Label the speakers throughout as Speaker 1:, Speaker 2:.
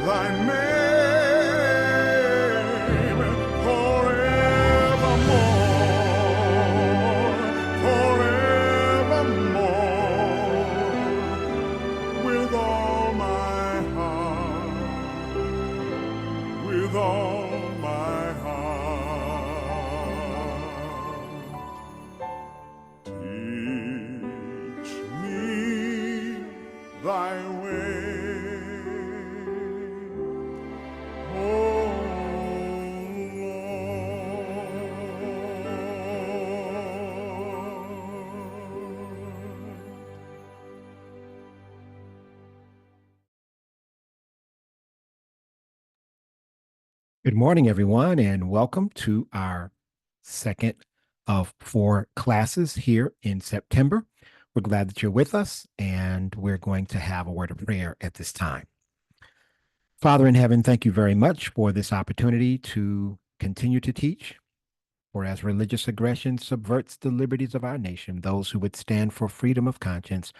Speaker 1: thy name forevermore, forevermore, with all my heart, with all my heart. Teach me thy way, oh Lord.
Speaker 2: Good morning, everyone, and welcome to our second of 4 classes here in September. We're glad that you're with us, and we're going to have a word of prayer at this time. Father in heaven, thank you very much for this opportunity to continue to teach. For as religious aggression subverts the liberties of our nation, those who would stand for freedom of conscience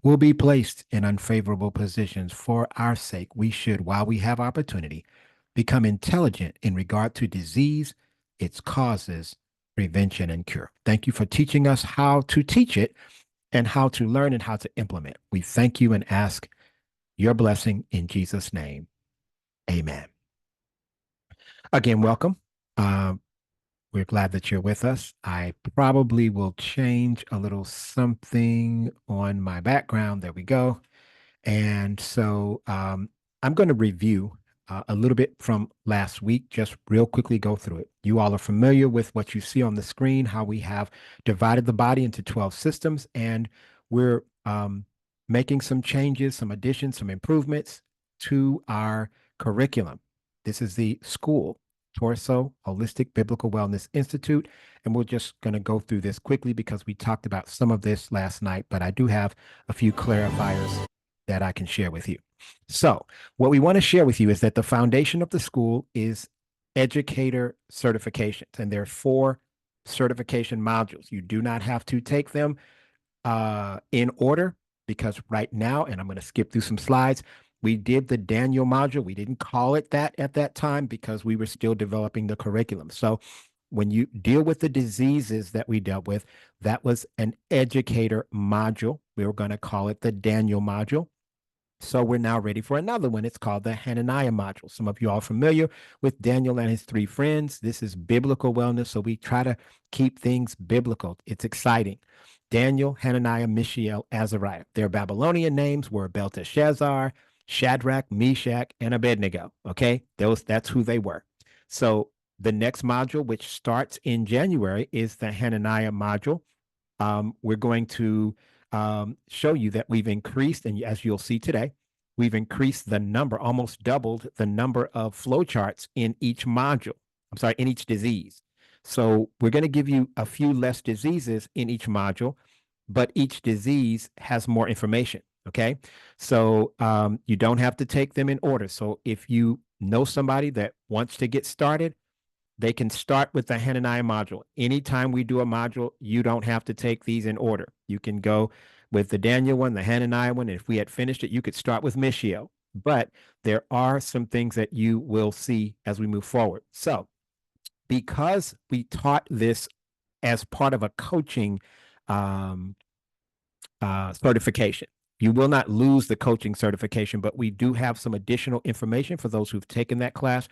Speaker 2: will be placed in unfavorable positions. For our sake, we should, while we have opportunity, become intelligent in regard to disease, its causes, prevention, and cure. Thank you for teaching us how to teach it and how to learn and how to implement. We thank you and ask your blessing in Jesus' name. Amen. Again, welcome. We're glad that you're with us. I probably will change a little something on my background. There we go. And so I'm going to review a little bit from last week, just real quickly go through it. You all are familiar with what you see on the screen, how we have divided the body into 12 systems, and we're making some changes, some additions, some improvements to our curriculum. This is the school, Torso Holistic Biblical Wellness Institute, and we're just going to go through this quickly because we talked about some of this last night, but I do have a few clarifiers that I can share with you. So, what we want to share with you is that the foundation of the school is educator certifications, and there are 4 certification modules. You do not have to take them in order because right now, and I'm going to skip through some slides, we did the Daniel module. We didn't call it that at that time because we were still developing the curriculum. So, when you deal with the diseases that we dealt with, that was an educator module. We were going to call it the Daniel module. So we're now ready for another one. It's called the Hananiah module. Some of you are familiar with Daniel and his 3 friends. This is biblical wellness, so we try to keep things biblical. It's exciting. Daniel, Hananiah, Mishael, Azariah. Their Babylonian names were Belteshazzar, Shadrach, Meshach, and Abednego. Okay, that's who they were. So the next module, which starts in January, is the Hananiah module. We're going to show you that we've increased, and as you'll see today, we've increased the number, almost doubled the number of flowcharts in each module. I'm sorry, in each disease. So we're going to give you a few less diseases in each module, but each disease has more information. Okay. So you don't have to take them in order. So if you know somebody that wants to get started, they can start with the Hananiah module. Anytime we do a module, you don't have to take these in order. You can go with the Daniel one, the Hananiah one, and if we had finished it, you could start with Mishael. But there are some things that you will see as we move forward. So because we taught this as part of a coaching certification, you will not lose the coaching certification, but we do have some additional information for those who've taken that class.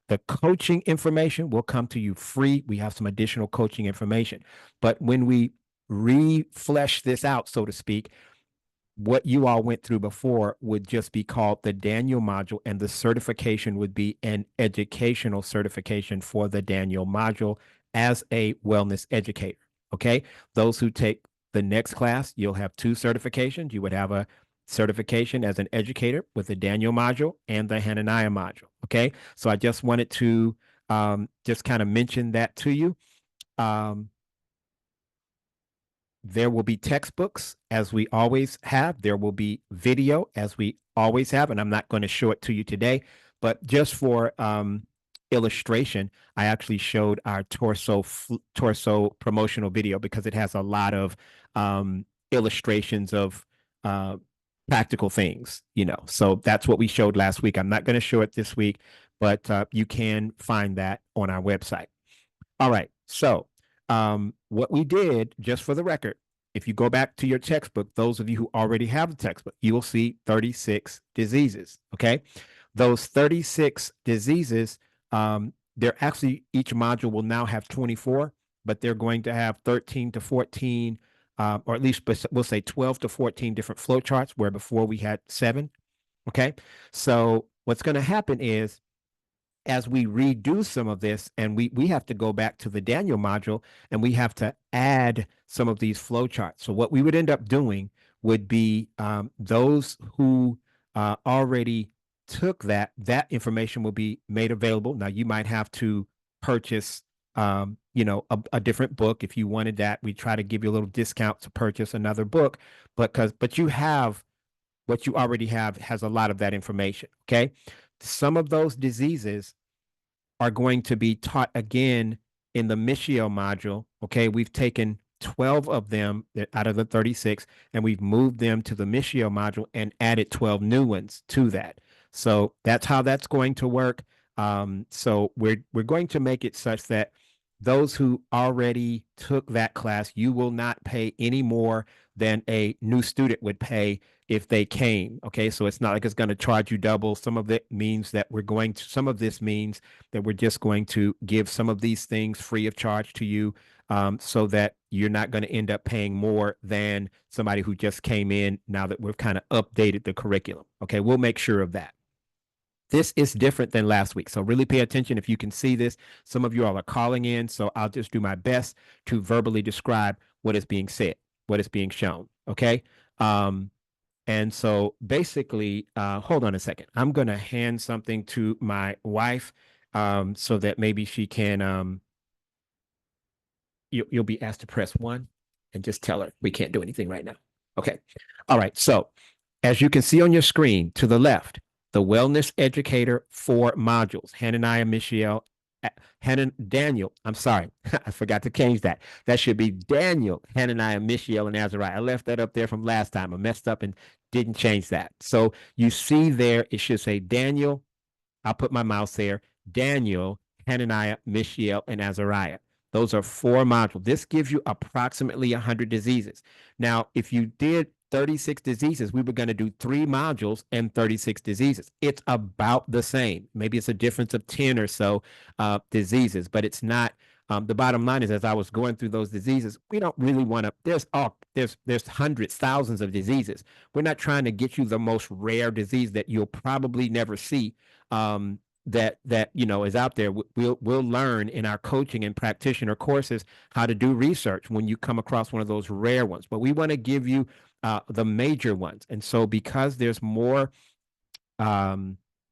Speaker 2: The coaching information will come to you free. We have some additional coaching information. But when we reflesh this out, so to speak, what you all went through before would just be called the Daniel module, and the certification would be an educational certification for the Daniel module as a wellness educator. Okay. Those who take the next class, you'll have 2 certifications. You would have a certification as an educator with the Daniel module and the Hananiah module. Okay. So I just wanted to just kind of mention that to you. There will be textbooks as we always have. There will be video as we always have. And I'm not going to show it to you today, but just for illustration, I actually showed our torso promotional video because it has a lot of illustrations of practical things, So that's what we showed last week. I'm not going to show it this week, but you can find that on our website. All right. So, what we did, just for the record, if you go back to your textbook, those of you who already have the textbook, you will see 36 diseases. Okay. Those 36 diseases, they're actually, each module will now have 24, but they're going to have 13 to 14, or at least we'll say 12 to 14 different flow charts, where before we had 7. Okay. So, what's going to happen is, as we redo some of this, and we have to go back to the Daniel module, and we have to add some of these flow charts. So what we would end up doing would be, those who already took that information will be made available. Now you might have to purchase a different book. If you wanted that, we try to give you a little discount to purchase another book, but you have what you already have has a lot of that information. Okay. Some of those diseases are going to be taught again in the Michio module. Okay. We've taken 12 of them out of the 36, and we've moved them to the Michio module and added 12 new ones to that. So that's how that's going to work. So we're going to make it such that those who already took that class, you will not pay any more than a new student would pay if they came. Okay. So it's not like it's going to charge you double. Some of it means that some of this means that we're just going to give some of these things free of charge to you, so that you're not going to end up paying more than somebody who just came in, now that we've kind of updated the curriculum. Okay. We'll make sure of that. This is different than last week. So really pay attention if you can see this. Some of you all are calling in, so I'll just do my best to verbally describe what is being said, what is being shown. Okay. And so basically, hold on a second. I'm going to hand something to my wife, so that maybe she can, you'll be asked to press 1 and just tell her we can't do anything right now. Okay. All right. So as you can see on your screen to the left, the Wellness Educator 4 modules, Hananiah, Mishael, Daniel, I'm sorry, I forgot to change that. That should be Daniel, Hananiah, Mishael, and Azariah. I left that up there from last time. I messed up and didn't change that. So you see there, it should say Daniel. I'll put my mouse there. Daniel, Hananiah, Mishael, and Azariah. Those are 4 modules. This gives you approximately 100 diseases. Now, if you did 36 diseases, we were going to do 3 modules and 36 diseases. It's about the same. Maybe it's a difference of 10 or so diseases, but it's not. The bottom line is, as I was going through those diseases, we don't really want to. There's hundreds, thousands of diseases. We're not trying to get you the most rare disease that you'll probably never see. That is out there. We'll learn in our coaching and practitioner courses how to do research when you come across one of those rare ones. But we want to give you the major ones. And so because there's more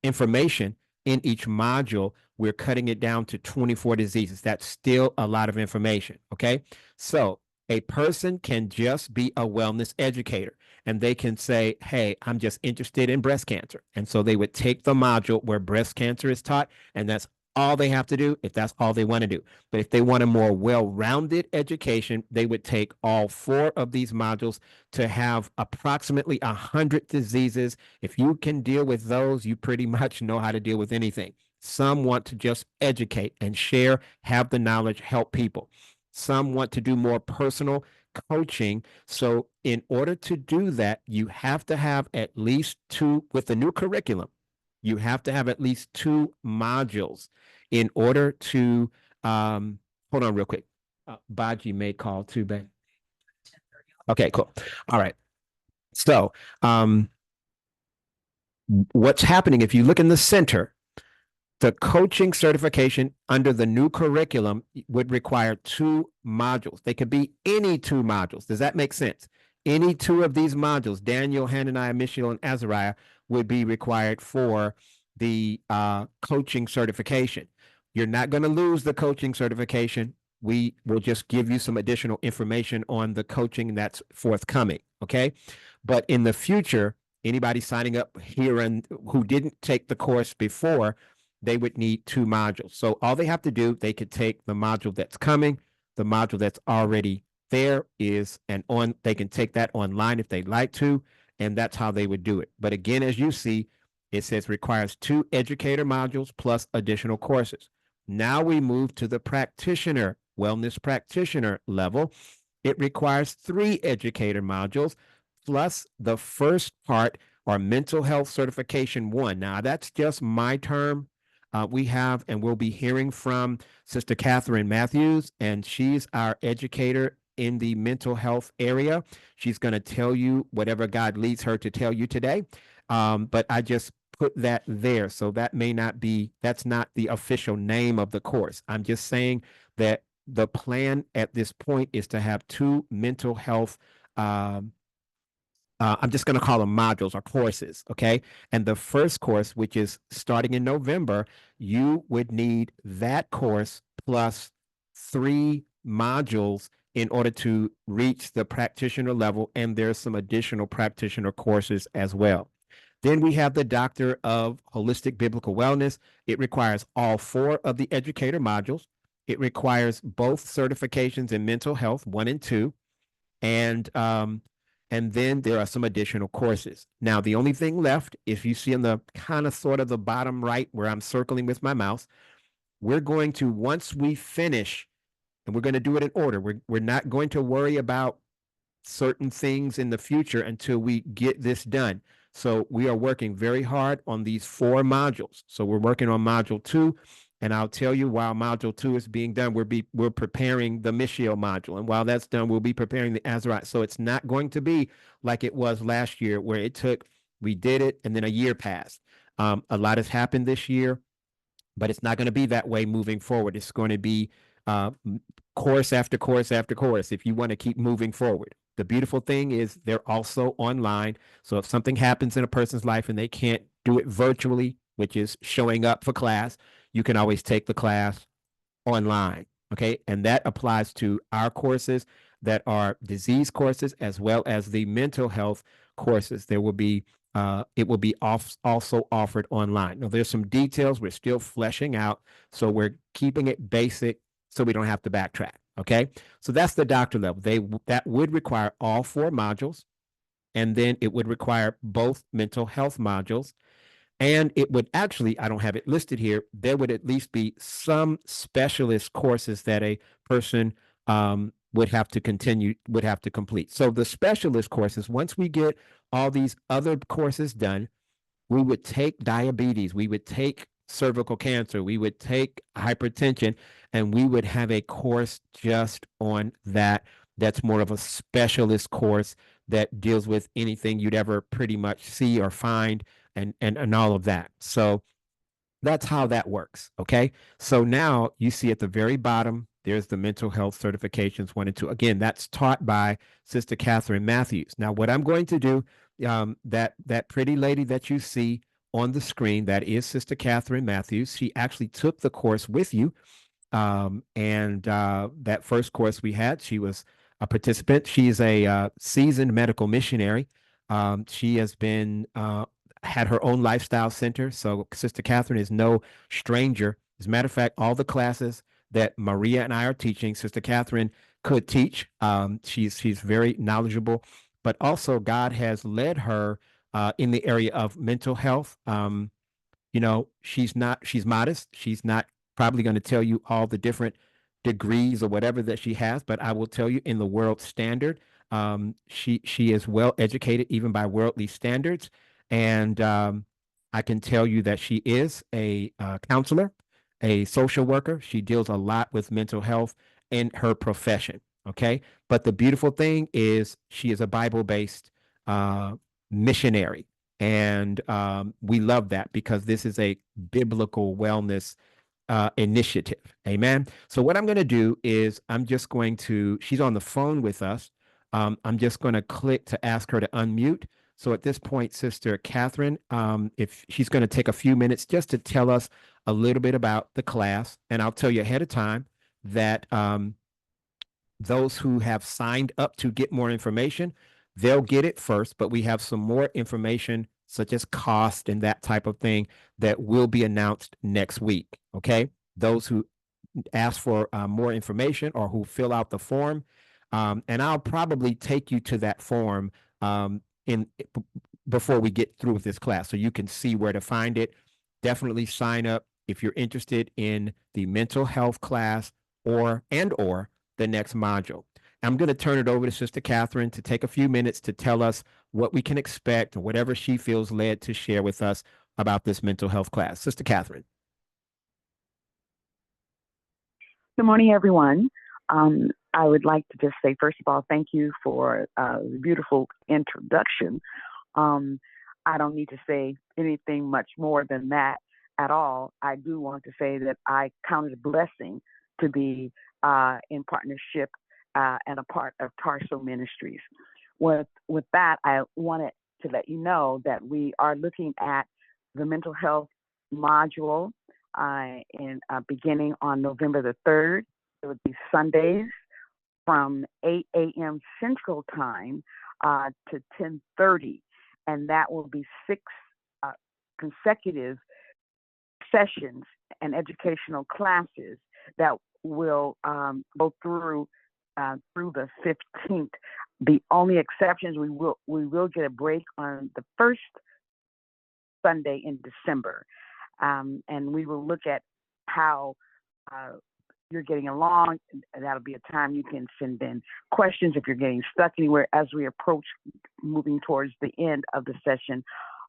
Speaker 2: information in each module, we're cutting it down to 24 diseases. That's still a lot of information. Okay. So a person can just be a wellness educator, and they can say, hey, I'm just interested in breast cancer. And so they would take the module where breast cancer is taught, and that's all they have to do if that's all they want to do. But if they want a more well-rounded education, they would take all 4 of these modules to have approximately 100 diseases. If you can deal with those, you pretty much know how to deal with anything. Some want to just educate and share, have the knowledge, help people. Some want to do more personal coaching. So in order to do that, you have to have at least 2, with the new curriculum, you have to have at least 2 modules in order to, hold on real quick. Baji may call too, babe. Okay, cool. All right. So what's happening, if you look in the center, the coaching certification under the new curriculum would require 2 modules. They could be any 2 modules. Does that make sense? Any 2 of these modules, Daniel, Hananiah, Mishael, and Azariah, would be required for the coaching certification. You're not going to lose the coaching certification. We will just give you some additional information on the coaching that's forthcoming. Okay. But in the future, anybody signing up here and who didn't take the course before, they would need 2 modules. So all they have to do, they could take the module that's coming, the module that's already there is, and they can take that online if they'd like to, and that's how they would do it. But again, as you see, it says requires 2 educator modules plus additional courses. Now we move to the practitioner, wellness practitioner level. It requires 3 educator modules plus the first part or mental health certification 1. Now, that's just my term. We have, and we'll be hearing from Sister Katheryn Mathews, and she's our educator in the mental health area. She's going to tell you whatever God leads her to tell you today. But I just put that there. So that may not be, that's not the official name of the course. I'm just saying that the plan at this point is to have 2 mental health I'm just going to call them modules or courses, okay? And the first course, which is starting in November, you would need that course plus 3 modules in order to reach the practitioner level, and there's some additional practitioner courses as well. Then we have the Doctor of Holistic Biblical Wellness. It requires all 4 of the educator modules. It requires both certifications in mental health, 1 and 2, and then there are some additional courses. Now, the only thing left, if you see in the kind of sort of the bottom right where I'm circling with my mouse, we're going to, once we finish, and we're going to do it in order, we're not going to worry about certain things in the future until we get this done. So we are working very hard on these 4 modules. So we're working on module 2, and I'll tell you, while module 2 is being done, we're preparing the Mishael module, and while that's done, we'll be preparing the Azariah. So it's not going to be like it was last year, where we did it, and then a year passed. A lot has happened this year, but it's not going to be that way moving forward. It's going to be course after course after course if you want to keep moving forward. The beautiful thing is they're also online. So if something happens in a person's life and they can't do it virtually, which is showing up for class, you can always take the class online. Okay. And that applies to our courses that are disease courses as well as the mental health courses. There will be it will be also offered online. Now, there's some details we're still fleshing out, so we're keeping it basic so we don't have to backtrack. Okay, so that's the doctor level. That would require all 4 modules, and then it would require both mental health modules. And it would actually, I don't have it listed here, there would at least be some specialist courses that a person would have to complete. So the specialist courses, once we get all these other courses done, we would take diabetes, we would take cervical cancer, we would take hypertension, and we would have a course just on that. That's more of a specialist course that deals with anything you'd ever pretty much see or find and all of that. So that's how that works. Okay. So now you see at the very bottom, there's the mental health certifications 1 and 2. Again, that's taught by Sister Katheryn Mathews. Now, what I'm going to do, that pretty lady that you see on the screen, that is Sister Katheryn Mathews. She actually took the course with you. And that first course we had, she was a participant. She is a seasoned medical missionary. She has been had her own lifestyle center. So Sister Katheryn is no stranger. As a matter of fact, all the classes that Maria and I are teaching, Sister Katheryn could teach. She's very knowledgeable, but also God has led her in the area of mental health. She's modest. She's not probably going to tell you all the different degrees or whatever that she has, but I will tell you in the world standard, she is well educated even by worldly standards. And I can tell you that she is a counselor, a social worker. She deals a lot with mental health in her profession. Okay. But the beautiful thing is she is a Bible-based missionary. And we love that because this is a biblical wellness initiative. Amen. So what I'm going to do is she's on the phone with us. I'm just going to click to ask her to unmute. So at this point, Sister Katheryn, if she's going to take a few minutes just to tell us a little bit about the class, and I'll tell you ahead of time that those who have signed up to get more information, they'll get it first, but we have some more information such as cost and that type of thing that will be announced next week. Okay. Those who ask for more information or who fill out the form, and I'll probably take you to that form in before we get through with this class, so you can see where to find it. Definitely sign up if you're interested in the mental health class or the next module. I'm going to turn it over to Sister Katheryn to take a few minutes to tell us what we can expect or whatever she feels led to share with us about this mental health class. Sister Katheryn.
Speaker 3: Good morning, everyone. I would like to just say, first of all, thank you for the beautiful introduction. I don't need to say anything much more than that at all. I do want to say that I count it a blessing to be in partnership and a part of Tarso Ministries. With that, I wanted to let you know that we are looking at the mental health module beginning on November the 3rd. It would be Sundays from 8 a.m. Central Time to 10:30, and that will be 6 consecutive sessions and educational classes that will go through the 15th. The only exceptions, we will get a break on the first Sunday in December, and we will look at how you're getting along. That'll be a time you can send in questions if you're getting stuck anywhere as we approach moving towards the end of the session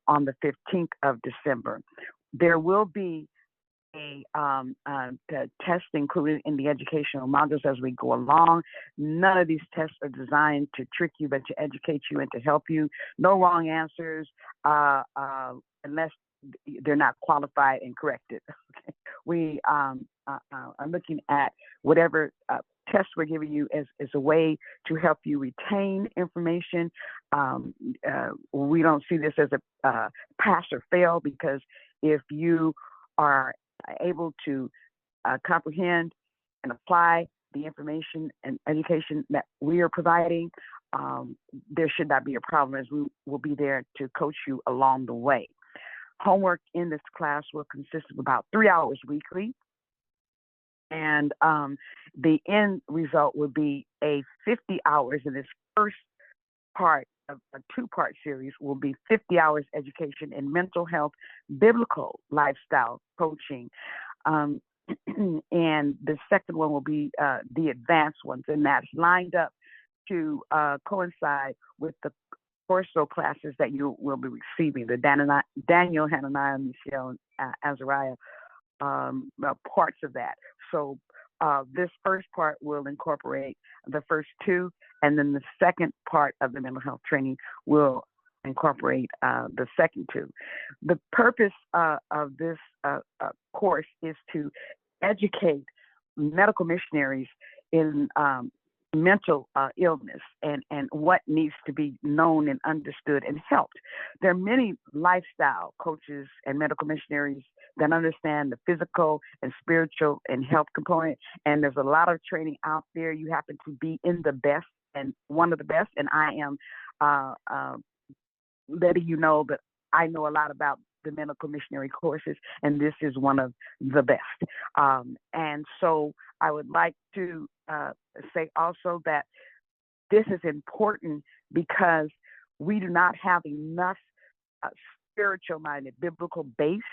Speaker 3: on the 15th of December. There will be a test included in the educational modules as we go along. None of these tests are designed to trick you, but to educate you and to help you. No wrong answers unless they're not qualified and corrected. Okay. We are looking at whatever tests we're giving you as a way to help you retain information. We don't see this as a pass or fail, because if you are able to comprehend and apply the information and education that we are providing, there should not be a problem, as we will be there to coach you along the way. Homework in this class will consist of about 3 hours weekly, and the end result will be a 50 hours in this first part of a 2-part series. Will be 50 hours education in mental health, biblical lifestyle coaching, and the second one will be the advanced ones, and that's lined up to coincide with the Corso classes that you will be receiving, the Daniel, Hananiah, Michelle, and Azariah parts of that. So this first part will incorporate the first 2, and then the second part of the mental health training will incorporate the second 2. The purpose of this course is to educate medical missionaries in mental illness and what needs to be known and understood and helped. There are many lifestyle coaches and medical missionaries that understand the physical and spiritual and health component, and there's a lot of training out there. You happen to be in the best and one of the best, and I am letting you know that I know a lot about the medical missionary courses, and this is one of the best. And so I would like to say also that this is important because we do not have enough spiritual-minded, biblical-based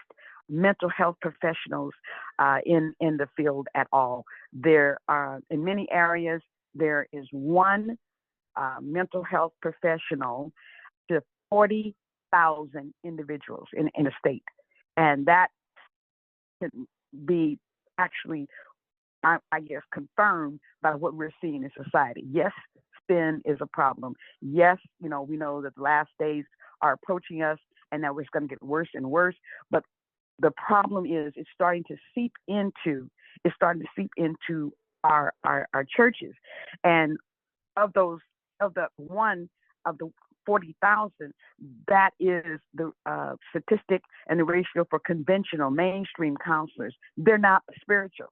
Speaker 3: mental health professionals in the field at all. There are, in many areas, there is one mental health professional to 40,000 individuals in a state. And that can be actually, I guess, confirmed by what we're seeing in society. Yes, sin is a problem. Yes, we know that the last days are approaching us and that it's going to get worse and worse. But the problem is it's starting to seep into our churches. And of the 40,000, that is the statistic and the ratio for conventional mainstream counselors. They're not spiritual.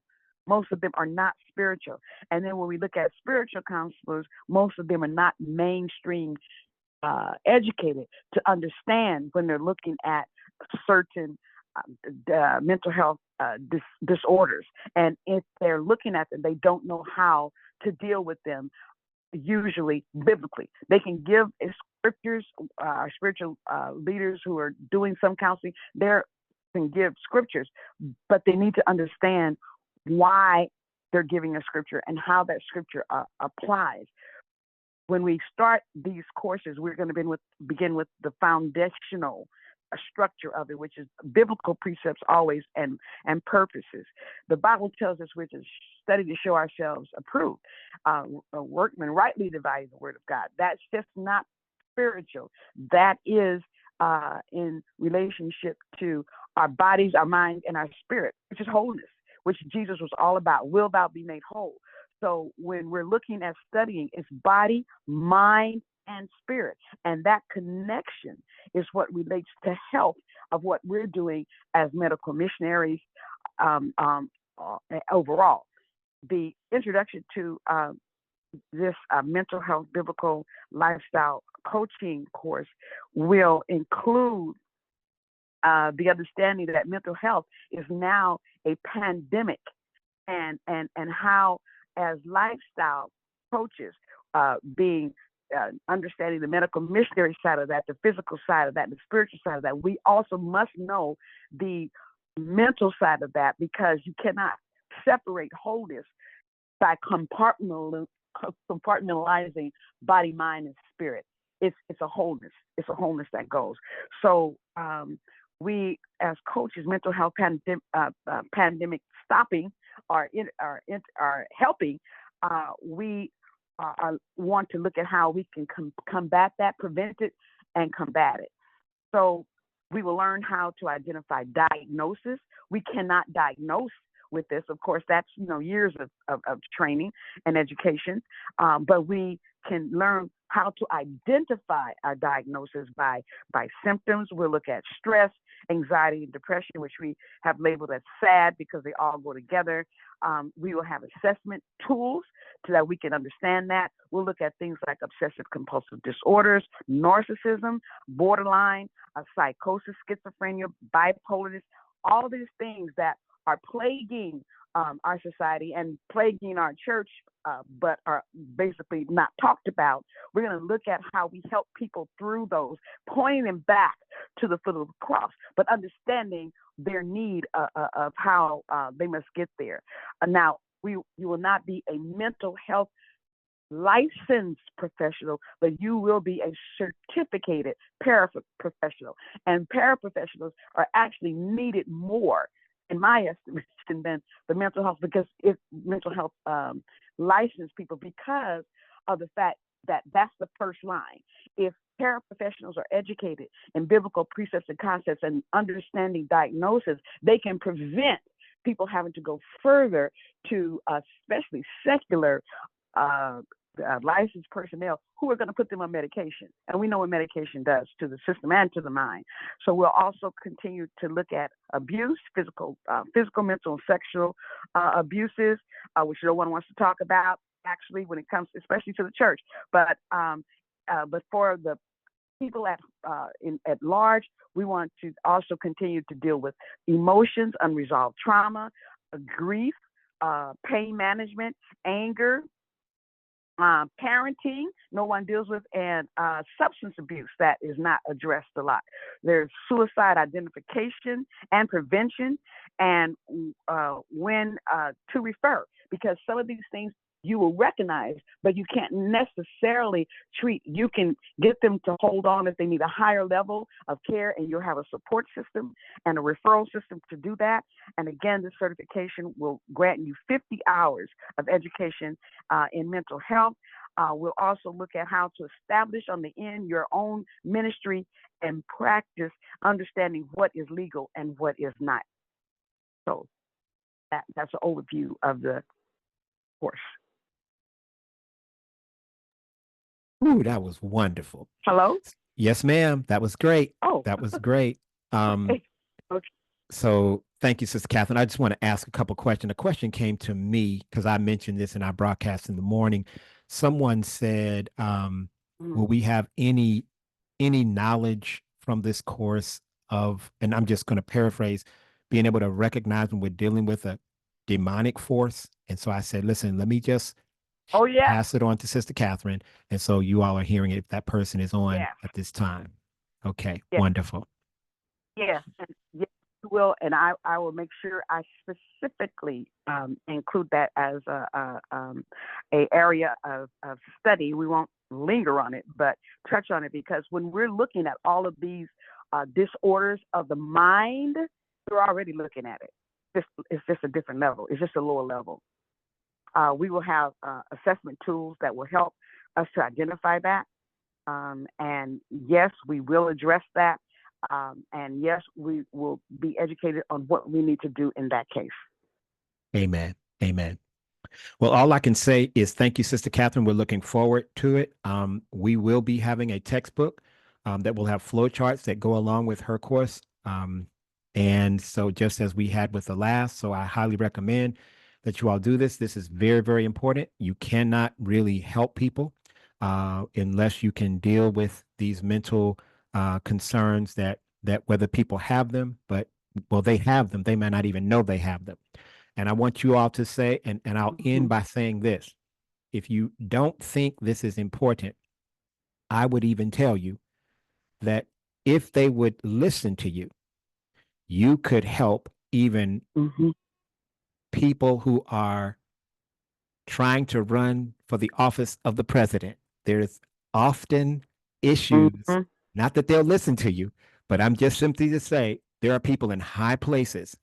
Speaker 3: Most of them are not spiritual. And then when we look at spiritual counselors, most of them are not mainstream educated to understand when they're looking at certain mental health disorders. And if they're looking at them, they don't know how to deal with them, usually biblically. They can give scriptures. Our spiritual leaders who are doing some counseling, they can give scriptures, but they need to understand why they're giving a scripture and how that scripture applies. When we start these courses, we're going to begin with the foundational structure of it, which is biblical precepts always and purposes. The Bible tells us we're to study to show ourselves approved, a workman rightly dividing the word of God. That's just not spiritual. That is in relationship to our bodies, our minds, and our spirit, which is wholeness, which Jesus was all about. Will thou be made whole? So when we're looking at studying, it's body, mind, and spirit. And that connection is what relates to health of what we're doing as medical missionaries overall. The introduction to this mental health biblical lifestyle coaching course will include the understanding that mental health is now a pandemic, and how as lifestyle coaches being understanding the medical missionary side of that, the physical side of that, the spiritual side of that, we also must know the mental side of that, because you cannot separate wholeness by compartmentalizing body, mind, and spirit. It's a wholeness. It's a wholeness that goes. So we, as coaches, mental health pandemic stopping are helping. We want to look at how we can combat that, prevent it, and combat it. So we will learn how to identify diagnosis. We cannot diagnose with this. Of course, that's years of training and education, but we can learn how to identify our diagnosis by symptoms. We'll look at stress, anxiety, and depression, which we have labeled as SAD because they all go together. We will have assessment tools so that we can understand that. We'll look at things like obsessive compulsive disorders, narcissism, borderline, psychosis, schizophrenia, bipolarness, all these things that are plaguing our society and plaguing our church, but are basically not talked about. We're going to look at how we help people through those, pointing them back to the foot of the cross, but understanding their need of how they must get there. Now, you will not be a mental health licensed professional, but you will be a certificated paraprofessional. And paraprofessionals are actually needed more, in my estimation, than the mental health, because mental health licensed people, because of the fact that that's the first line. If paraprofessionals are educated in biblical precepts and concepts and understanding diagnosis, they can prevent people having to go further to especially secular licensed personnel who are going to put them on medication. And we know what medication does to the system and to the mind. So we'll also continue to look at abuse, physical, mental, and sexual abuses, which no one wants to talk about, actually, when it comes, especially to the church. But for the people at large, we want to also continue to deal with emotions, unresolved trauma, grief, pain management, anger, parenting, no one deals with, and substance abuse that is not addressed a lot. There's suicide identification and prevention, and when to refer, because some of these things you will recognize, but you can't necessarily treat. You can get them to hold on if they need a higher level of care, and you'll have a support system and a referral system to do that. And again, this certification will grant you 50 hours of education in mental health. We'll also look at how to establish on the end your own ministry and practice, understanding what is legal and what is not. So that's an overview of the course.
Speaker 2: Ooh, that was wonderful.
Speaker 3: Hello?
Speaker 2: Yes, ma'am. That was great.
Speaker 3: Oh.
Speaker 2: That was great.
Speaker 3: Okay.
Speaker 2: So thank you, Sister Katheryn. I just want to ask a couple questions. A question came to me because I mentioned this in our broadcast in the morning. Someone said, will we have any knowledge from this course of, and I'm just going to paraphrase, being able to recognize when we're dealing with a demonic force? And so I said, listen, let me just
Speaker 3: Oh, yeah.
Speaker 2: pass it on to Sister Katheryn. And so you all are hearing it if that person is on
Speaker 3: Yeah.
Speaker 2: at this time. Okay,
Speaker 3: Yeah.
Speaker 2: wonderful.
Speaker 3: Yes. And yes, you will. And I will make sure I specifically include that as a area of study. We won't linger on it, but touch on it, because when we're looking at all of these disorders of the mind, we're already looking at it. It's just a different level. It's just a lower level. We will have assessment tools that will help us to identify that. And yes, we will address that. And yes, we will be educated on what we need to do in that case.
Speaker 2: Amen. Amen. Well, all I can say is thank you, Sister Katheryn. We're looking forward to it. We will be having a textbook that will have flow charts that go along with her course. And so just as we had with the last, so I highly recommend that you all do this. This is very, very important. You cannot really help people unless you can deal with these mental concerns that whether people have them, but well, they have them. They may not even know they have them. And I want you all to say, and I'll end by saying this. If you don't think this is important, I would even tell you that if they would listen to you, you could help even people who are trying to run for the office of the president. There's often issues, not that they'll listen to you, but I'm just simply to say there are people in high places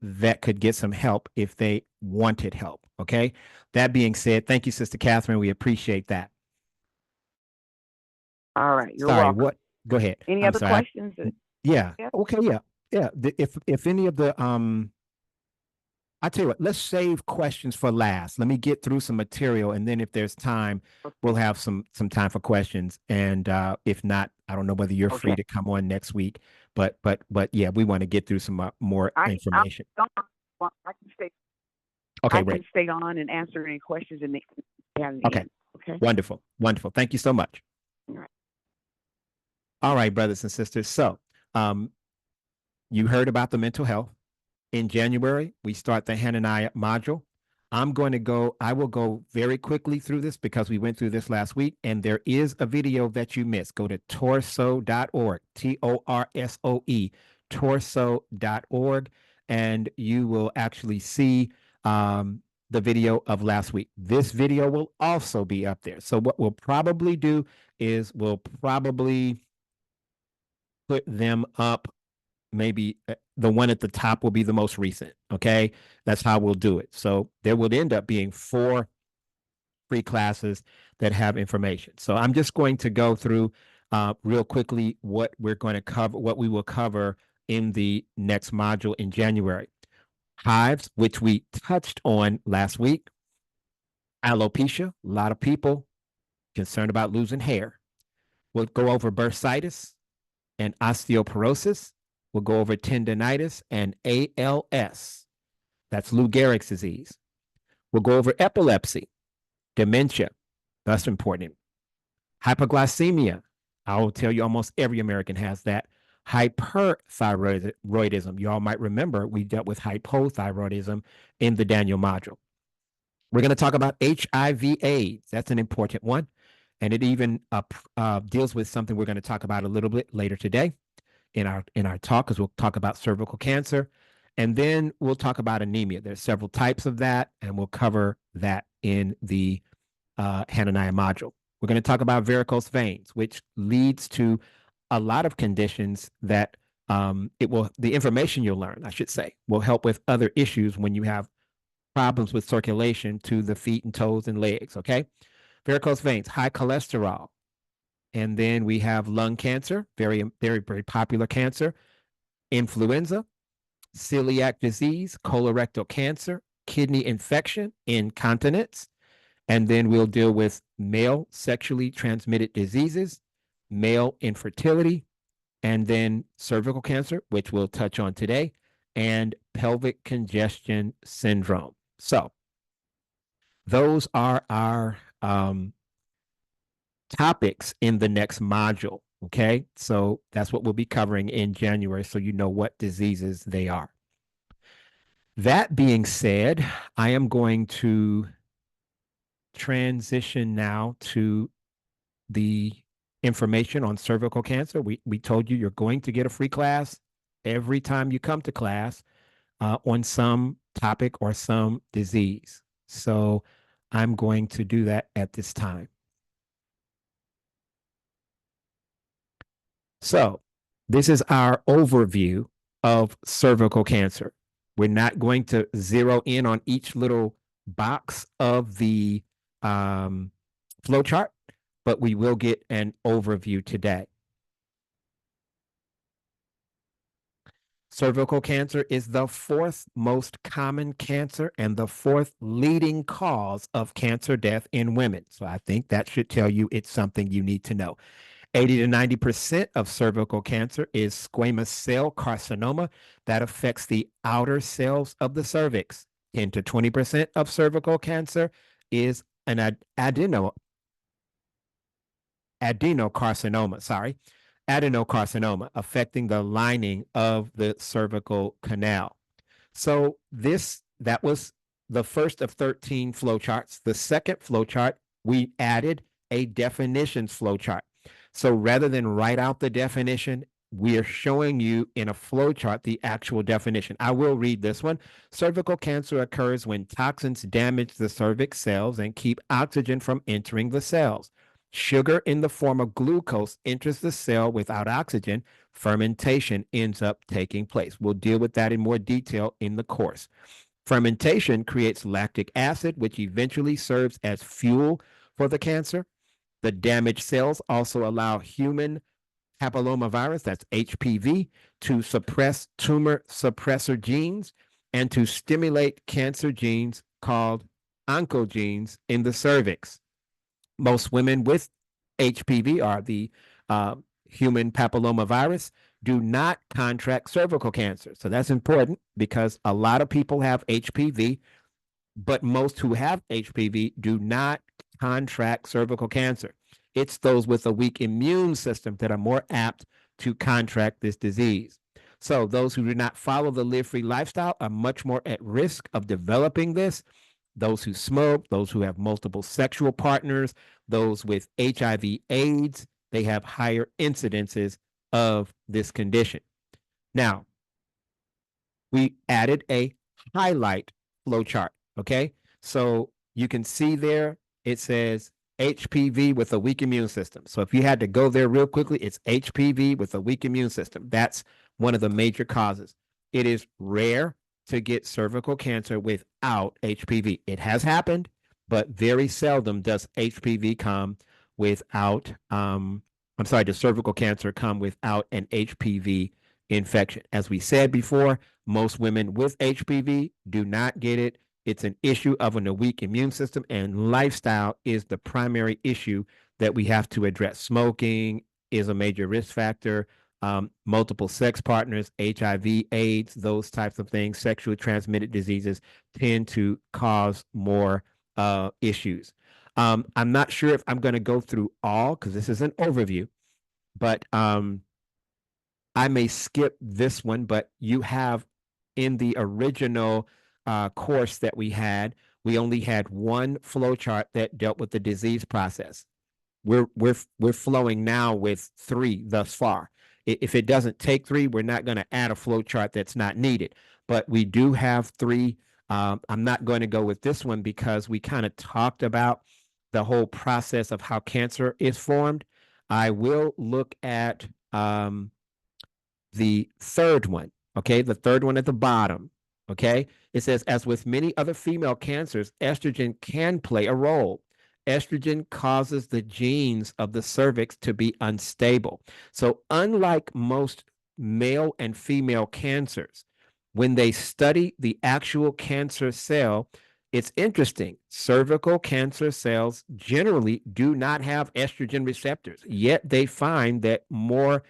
Speaker 2: that could get some help if they wanted help. Okay. That being said, thank you, Sister Katheryn. We appreciate that.
Speaker 3: All right. You're
Speaker 2: Sorry,
Speaker 3: welcome.
Speaker 2: what? Go ahead.
Speaker 3: Any
Speaker 2: I'm
Speaker 3: other
Speaker 2: sorry.
Speaker 3: questions?
Speaker 2: Yeah. Okay. Yeah. Yeah. If any of the I tell you what, let's save questions for last. Let me get through some material, and then if there's time, we'll have some time for questions. And if not, I don't know whether you're free to come on next week. But yeah, we want to get through some more information.
Speaker 3: I can stay.
Speaker 2: Okay,
Speaker 3: I
Speaker 2: great.
Speaker 3: can stay on and answer any questions in the
Speaker 2: Okay.
Speaker 3: end. Okay.
Speaker 2: Wonderful. Wonderful. Thank you so much.
Speaker 3: All right.
Speaker 2: All right, brothers and sisters. So, you heard about the mental health. In January, we start the Hananiah module. I will go very quickly through this because we went through this last week, and there is a video that you missed. Go to torso.org, TORSOE, torso.org, and you will actually see the video of last week. This video will also be up there. So what we'll probably do is we'll probably put them up. Maybe the one at the top will be the most recent. Okay. That's how we'll do it. So there would end up being 4 free classes that have information. So I'm just going to go through real quickly what we're going to cover, what we will cover in the next module in January. Hives, which we touched on last week. Alopecia, a lot of people concerned about losing hair. We'll go over bursitis and osteoporosis. We'll go over tendinitis and ALS. That's Lou Gehrig's disease. We'll go over epilepsy, dementia. That's important. Hypoglycemia. I'll tell you almost every American has that. Hyperthyroidism. You all might remember we dealt with hypothyroidism in the Daniel module. We're going to talk about HIV/AIDS. That's an important one. And it even deals with something we're going to talk about a little bit later today in our talk, because we'll talk about cervical cancer, and then we'll talk about anemia. There's several types of that, and we'll cover that in the Hananiah module. We're going to talk about varicose veins, which leads to a lot of conditions that the information you'll learn, I should say, will help with other issues when you have problems with circulation to the feet and toes and legs. Okay, varicose veins, high cholesterol. And then we have lung cancer, very, very, very popular cancer, influenza, celiac disease, colorectal cancer, kidney infection, incontinence. And then we'll deal with male sexually transmitted diseases, male infertility, and then cervical cancer, which we'll touch on today, and pelvic congestion syndrome. So those are our topics in the next module. Okay. So that's what we'll be covering in January. So you know what diseases they are. That being said, I am going to transition now to the information on cervical cancer. We told you you're going to get a free class every time you come to class on some topic or some disease. So I'm going to do that at this time. So this is our overview of cervical cancer. We're not going to zero in on each little box of the flowchart, but we will get an overview today. Cervical cancer is the fourth most common cancer and the fourth leading cause of cancer death in women. So I think that should tell you it's something you need to know. 80 to 90% of cervical cancer is squamous cell carcinoma that affects the outer cells of the cervix. 10 to 20% of cervical cancer is an adenocarcinoma affecting the lining of the cervical canal. So that was the first of 13 flowcharts. The second flowchart, we added a definitions flowchart. So rather than write out the definition, we are showing you in a flowchart the actual definition. I will read this one. Cervical cancer occurs when toxins damage the cervix cells and keep oxygen from entering the cells. Sugar in the form of glucose enters the cell without oxygen. Fermentation ends up taking place. We'll deal with that in more detail in the course. Fermentation creates lactic acid, which eventually serves as fuel for the cancer. The damaged cells also allow human papillomavirus, that's HPV, to suppress tumor suppressor genes and to stimulate cancer genes called oncogenes in the cervix. Most women with HPV, or the human papillomavirus, do not contract cervical cancer. So that's important because a lot of people have HPV, but most who have HPV do not contract cervical cancer. It's those with a weak immune system that are more apt to contract this disease. So those who do not follow the live-free lifestyle are much more at risk of developing this. Those who smoke, those who have multiple sexual partners, those with HIV/AIDS, they have higher incidences of this condition. Now, we added a highlight flowchart. Okay, so you can see there it says HPV with a weak immune system. So if you had to go there real quickly, it's HPV with a weak immune system. That's one of the major causes. It is rare to get cervical cancer without HPV. It has happened, but very seldom does HPV come without, does cervical cancer come without an HPV infection? As we said before, most women with HPV do not get it. It's an issue of a weak immune system, and lifestyle is the primary issue that we have to address. Smoking is a major risk factor. Multiple sex partners, HIV, AIDS, those types of things, sexually transmitted diseases tend to cause more issues. I'm not sure if I'm going to go through all because this is an overview, but I may skip this one, but you have in the original course that we only had one flowchart that dealt with the disease process. We're flowing now with 3 thus far. If it doesn't take 3, we're not going to add a flowchart that's not needed. But we do have 3. I'm not going to go with this one because we kind of talked about the whole process of how cancer is formed. I will look at the third one, okay? The third one at the bottom, okay? It says, as with many other female cancers, estrogen can play a role. Estrogen causes the genes of the cervix to be unstable. So unlike most male and female cancers, when they study the actual cancer cell, it's interesting. Cervical cancer cells generally do not have estrogen receptors, yet they find that more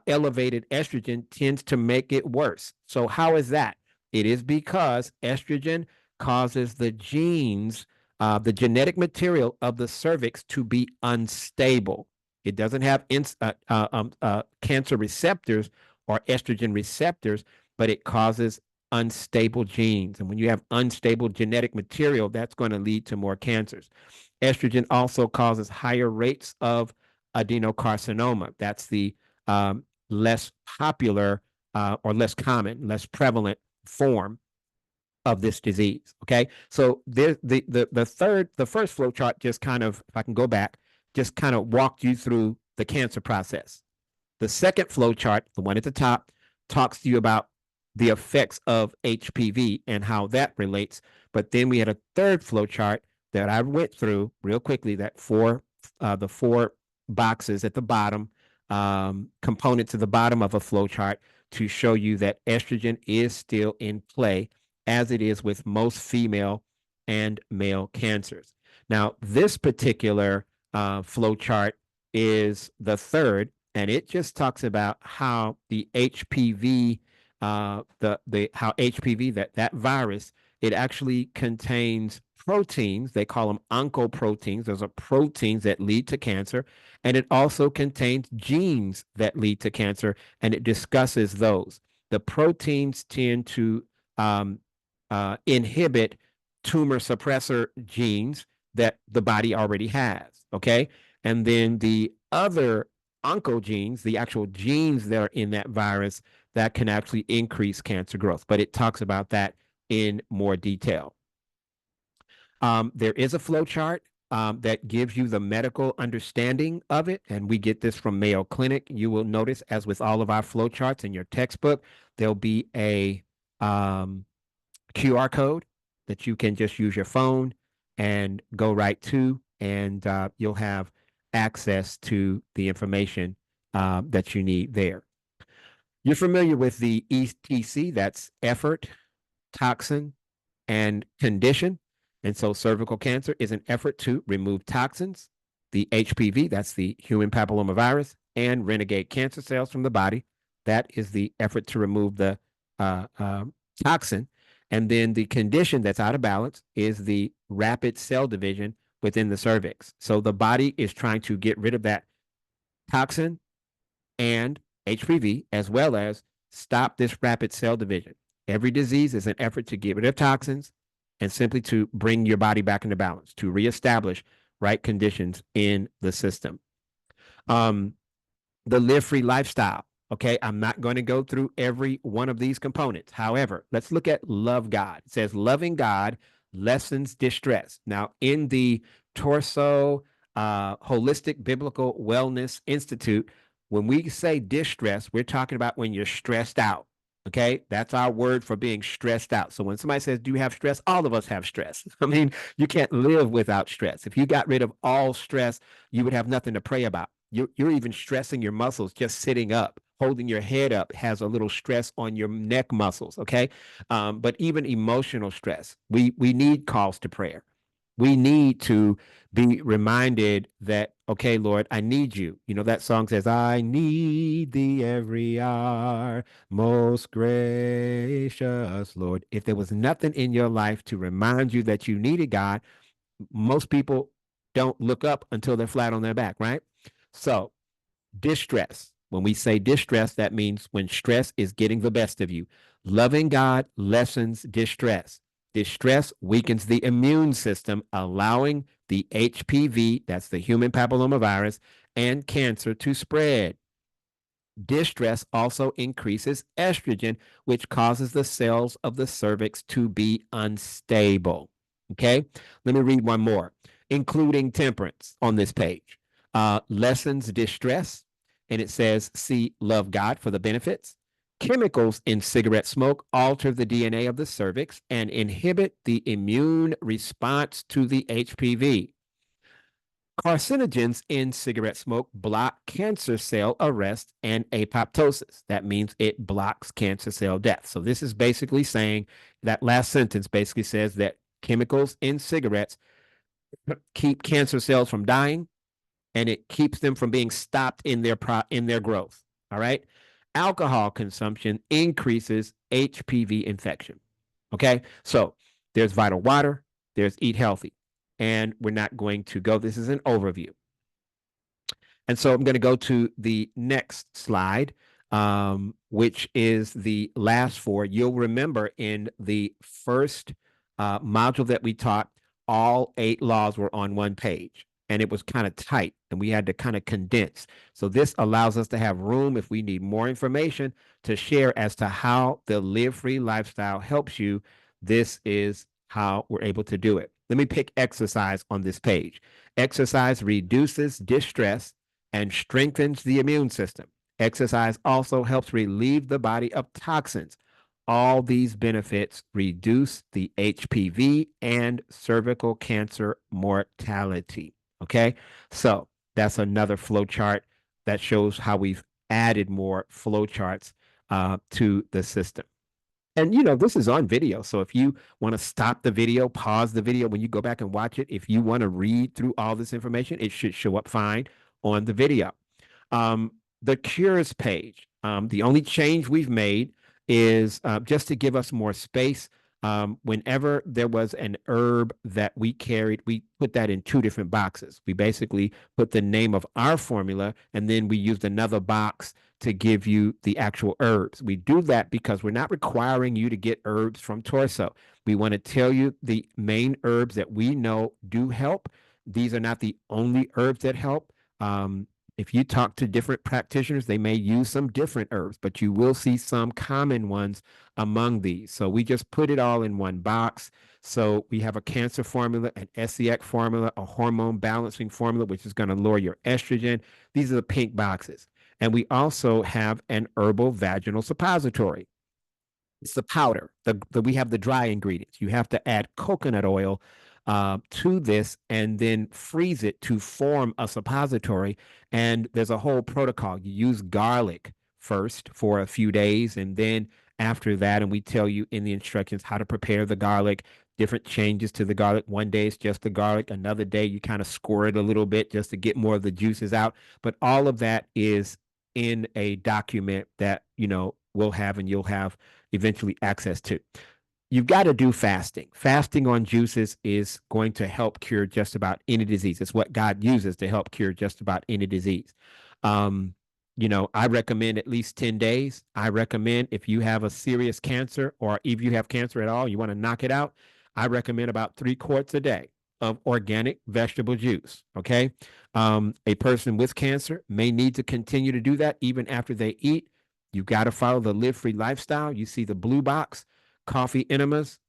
Speaker 2: elevated estrogen tends to make it worse. So how is that? It is because estrogen causes the genes, the genetic material of the cervix to be unstable. It doesn't have cancer receptors or estrogen receptors, but it causes unstable genes. And when you have unstable genetic material, that's going to lead to more cancers. Estrogen also causes higher rates of adenocarcinoma. That's the less popular or less common, less prevalent form of this disease. Okay, so there's the first flow chart just kind of, if I can go back, just kind of walked you through the cancer process. The second flow chart, the one at the top, talks to you about the effects of HPV and how that relates. But then we had a third flow chart that I went through real quickly, that the four boxes at the bottom, components at the bottom of a flow chart, to show you that estrogen is still in play, as it is with most female and male cancers. Now, this particular flow chart is the third, and it just talks about how the HPV, how HPV, that virus, it actually contains proteins. They call them oncoproteins. Those are proteins that lead to cancer, and it also contains genes that lead to cancer, and it discusses those. The proteins tend to inhibit tumor suppressor genes that the body already has. Okay, and then the other oncogenes, the actual genes that are in that virus, that can actually increase cancer growth. But it talks about that in more detail. There is a flow chart that gives you the medical understanding of it, and we get this from Mayo Clinic. You will notice, as with all of our flow charts in your textbook, there'll be a QR code that you can just use your phone and go right to, and you'll have access to the information that you need there. You're familiar with the ETC, that's effort, toxin, and condition. And so cervical cancer is an effort to remove toxins. The HPV, that's the human papillomavirus, and renegade cancer cells from the body. That is the effort to remove the toxin. And then the condition that's out of balance is the rapid cell division within the cervix. So the body is trying to get rid of that toxin and HPV, as well as stop this rapid cell division. Every disease is an effort to get rid of toxins and simply to bring your body back into balance, to reestablish right conditions in the system. The live free lifestyle. Okay, I'm not going to go through every one of these components. However, let's look at love God. It says loving God lessens distress. Now, in the Torso Holistic Biblical Wellness Institute, when we say distress, we're talking about when you're stressed out. Okay, that's our word for being stressed out. So when somebody says, do you have stress? All of us have stress. I mean, you can't live without stress. If you got rid of all stress, you would have nothing to pray about. You're even stressing your muscles just sitting up. Holding your head up has a little stress on your neck muscles. Okay, but even emotional stress, we need calls to prayer. We need to be reminded that, okay, Lord, I need you. You know, that song says, I need thee every hour, most gracious Lord. If there was nothing in your life to remind you that you needed God, most people don't look up until they're flat on their back, right? So, distress. When we say distress, that means when stress is getting the best of you. Loving God lessens distress. Distress weakens the immune system, allowing the HPV, that's the human papillomavirus, and cancer to spread. Distress also increases estrogen, which causes the cells of the cervix to be unstable. Okay, let me read one more. Including temperance on this page. Lessens distress, and it says, see, love God for the benefits. Chemicals in cigarette smoke alter the DNA of the cervix and inhibit the immune response to the HPV. Carcinogens in cigarette smoke block cancer cell arrest and apoptosis. That means it blocks cancer cell death. So this is basically saying, that last sentence basically says that chemicals in cigarettes keep cancer cells from dying, and it keeps them from being stopped in their growth. All right. Alcohol consumption increases HPV infection. Okay. So there's Vital Water, there's Eat Healthy, and we're not going to go. This is an overview. And so I'm going to go to the next slide, which is the last four. You'll remember in the first module that we taught, all 8 laws were on one page, and it was kind of tight, and we had to kind of condense. So this allows us to have room if we need more information to share as to how the Live Free lifestyle helps you. This is how we're able to do it. Let me pick exercise on this page. Exercise reduces distress and strengthens the immune system. Exercise also helps relieve the body of toxins. All these benefits reduce the HPV and cervical cancer mortality. Okay, so that's another flow chart that shows how we've added more flow charts to the system. And this is on video. So if you want to stop the video, pause the video, when you go back and watch it, if you want to read through all this information, it should show up fine on the video. The cures page, the only change we've made is just to give us more space. Whenever there was an herb that we carried, we put that in 2 different boxes. We basically put the name of our formula, and then we used another box to give you the actual herbs. We do that because we're not requiring you to get herbs from Torso. We want to tell you the main herbs that we know do help. These are not the only herbs that help. If you talk to different practitioners, they may use some different herbs, but you will see some common ones among these. So we just put it all in one box. So we have a cancer formula, an SEX formula, a hormone balancing formula, which is going to lower your estrogen. These are the pink boxes. And we also have an herbal vaginal suppository. It's the powder. We have the dry ingredients. You have to add coconut oil to this and then freeze it to form a suppository. And there's a whole protocol. You use garlic first for a few days, and then after that, and we tell you in the instructions how to prepare the garlic, different changes to the garlic. One day it's just the garlic. Another day you kind of score it a little bit just to get more of the juices out. But all of that is in a document that we'll have and you'll have eventually access to. You've got to do fasting. Fasting on juices is going to help cure just about any disease. It's what God uses to help cure just about any disease. I recommend at least 10 days. I recommend if you have a serious cancer, or if you have cancer at all, you want to knock it out, I recommend about 3 quarts a day of organic vegetable juice. Okay. A person with cancer may need to continue to do that even after they eat. You got to follow the Live Free lifestyle. You see the blue box. Coffee enemas,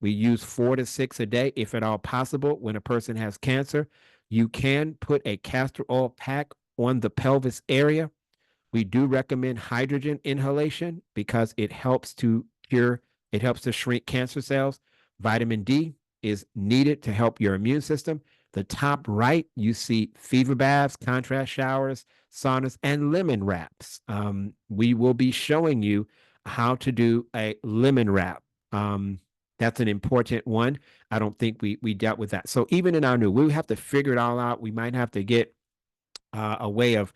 Speaker 2: we use 4 to 6 a day, if at all possible. When a person has cancer, you can put a castor oil pack on the pelvis area. We do recommend hydrogen inhalation because it helps to shrink cancer cells. Vitamin D is needed to help your immune system. The top right, you see fever baths, contrast showers, saunas, and lemon wraps. We will be showing you how to do a lemon wrap. That's an important one. I don't think we dealt with that. So even in our new, we have to figure it all out. We might have to get a way of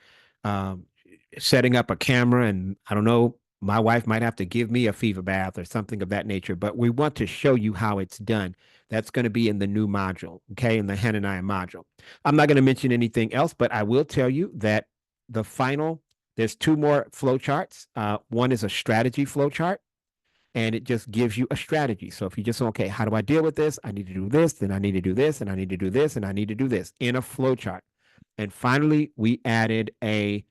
Speaker 2: setting up a camera, and I don't know, my wife might have to give me a fever bath or something of that nature, but we want to show you how it's done. That's going to be in the new module, okay, in the Hananiah module. I'm not going to mention anything else, but I will tell you that there's 2 more flow charts. One is a strategy flow chart, and it just gives you a strategy. So if you just say, okay, how do I deal with this? I need to do this, then I need to do this, and I need to do this, and I need to do this in a flow chart. And finally, we added a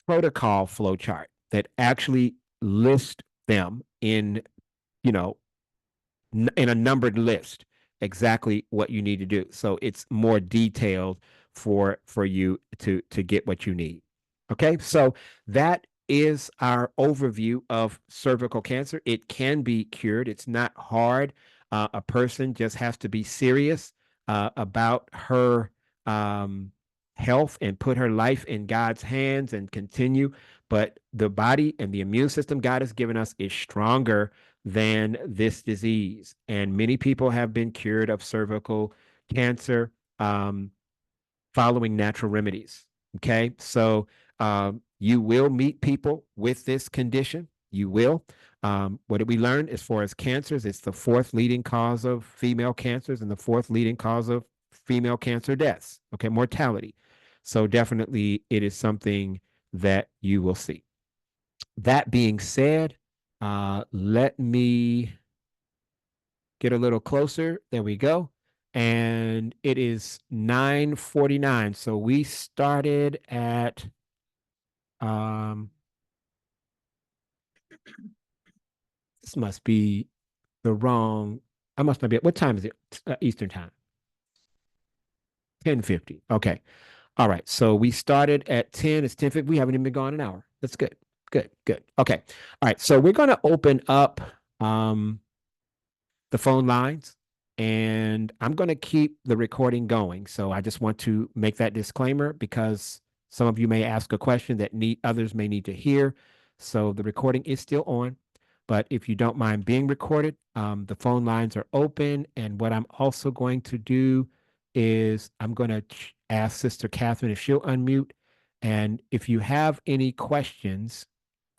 Speaker 2: protocol flow chart that actually lists them in a numbered list, exactly what you need to do. So it's more detailed for you to get what you need. Okay, so that is our overview of cervical cancer. It can be cured. It's not hard. A person just has to be serious about her health and put her life in God's hands and continue. But the body and the immune system God has given us is stronger than this disease. And many people have been cured of cervical cancer following natural remedies. Okay, so you will meet people with this condition. You will. What did we learn as far as cancers? It's the 4th leading cause of female cancers and the 4th leading cause of female cancer deaths. Okay, mortality. So definitely it is something that you will see. that being said, let me get a little closer. There we go. And it is 9:49. So we started at this must be the wrong. I must not be. What time is it? Eastern time. 10:50. Okay. All right. So we started at 10. It's 10:50. We haven't even been gone an hour. That's good. Good. Good. Okay. All right. So we're going to open up the phone lines, and I'm going to keep the recording going. So I just want to make that disclaimer because some of you may ask a question that others may need to hear. So the recording is still on, but if you don't mind being recorded, the phone lines are open. And what I'm also going to do is I'm going to ask Sister Katheryn if she'll unmute. And if you have any questions,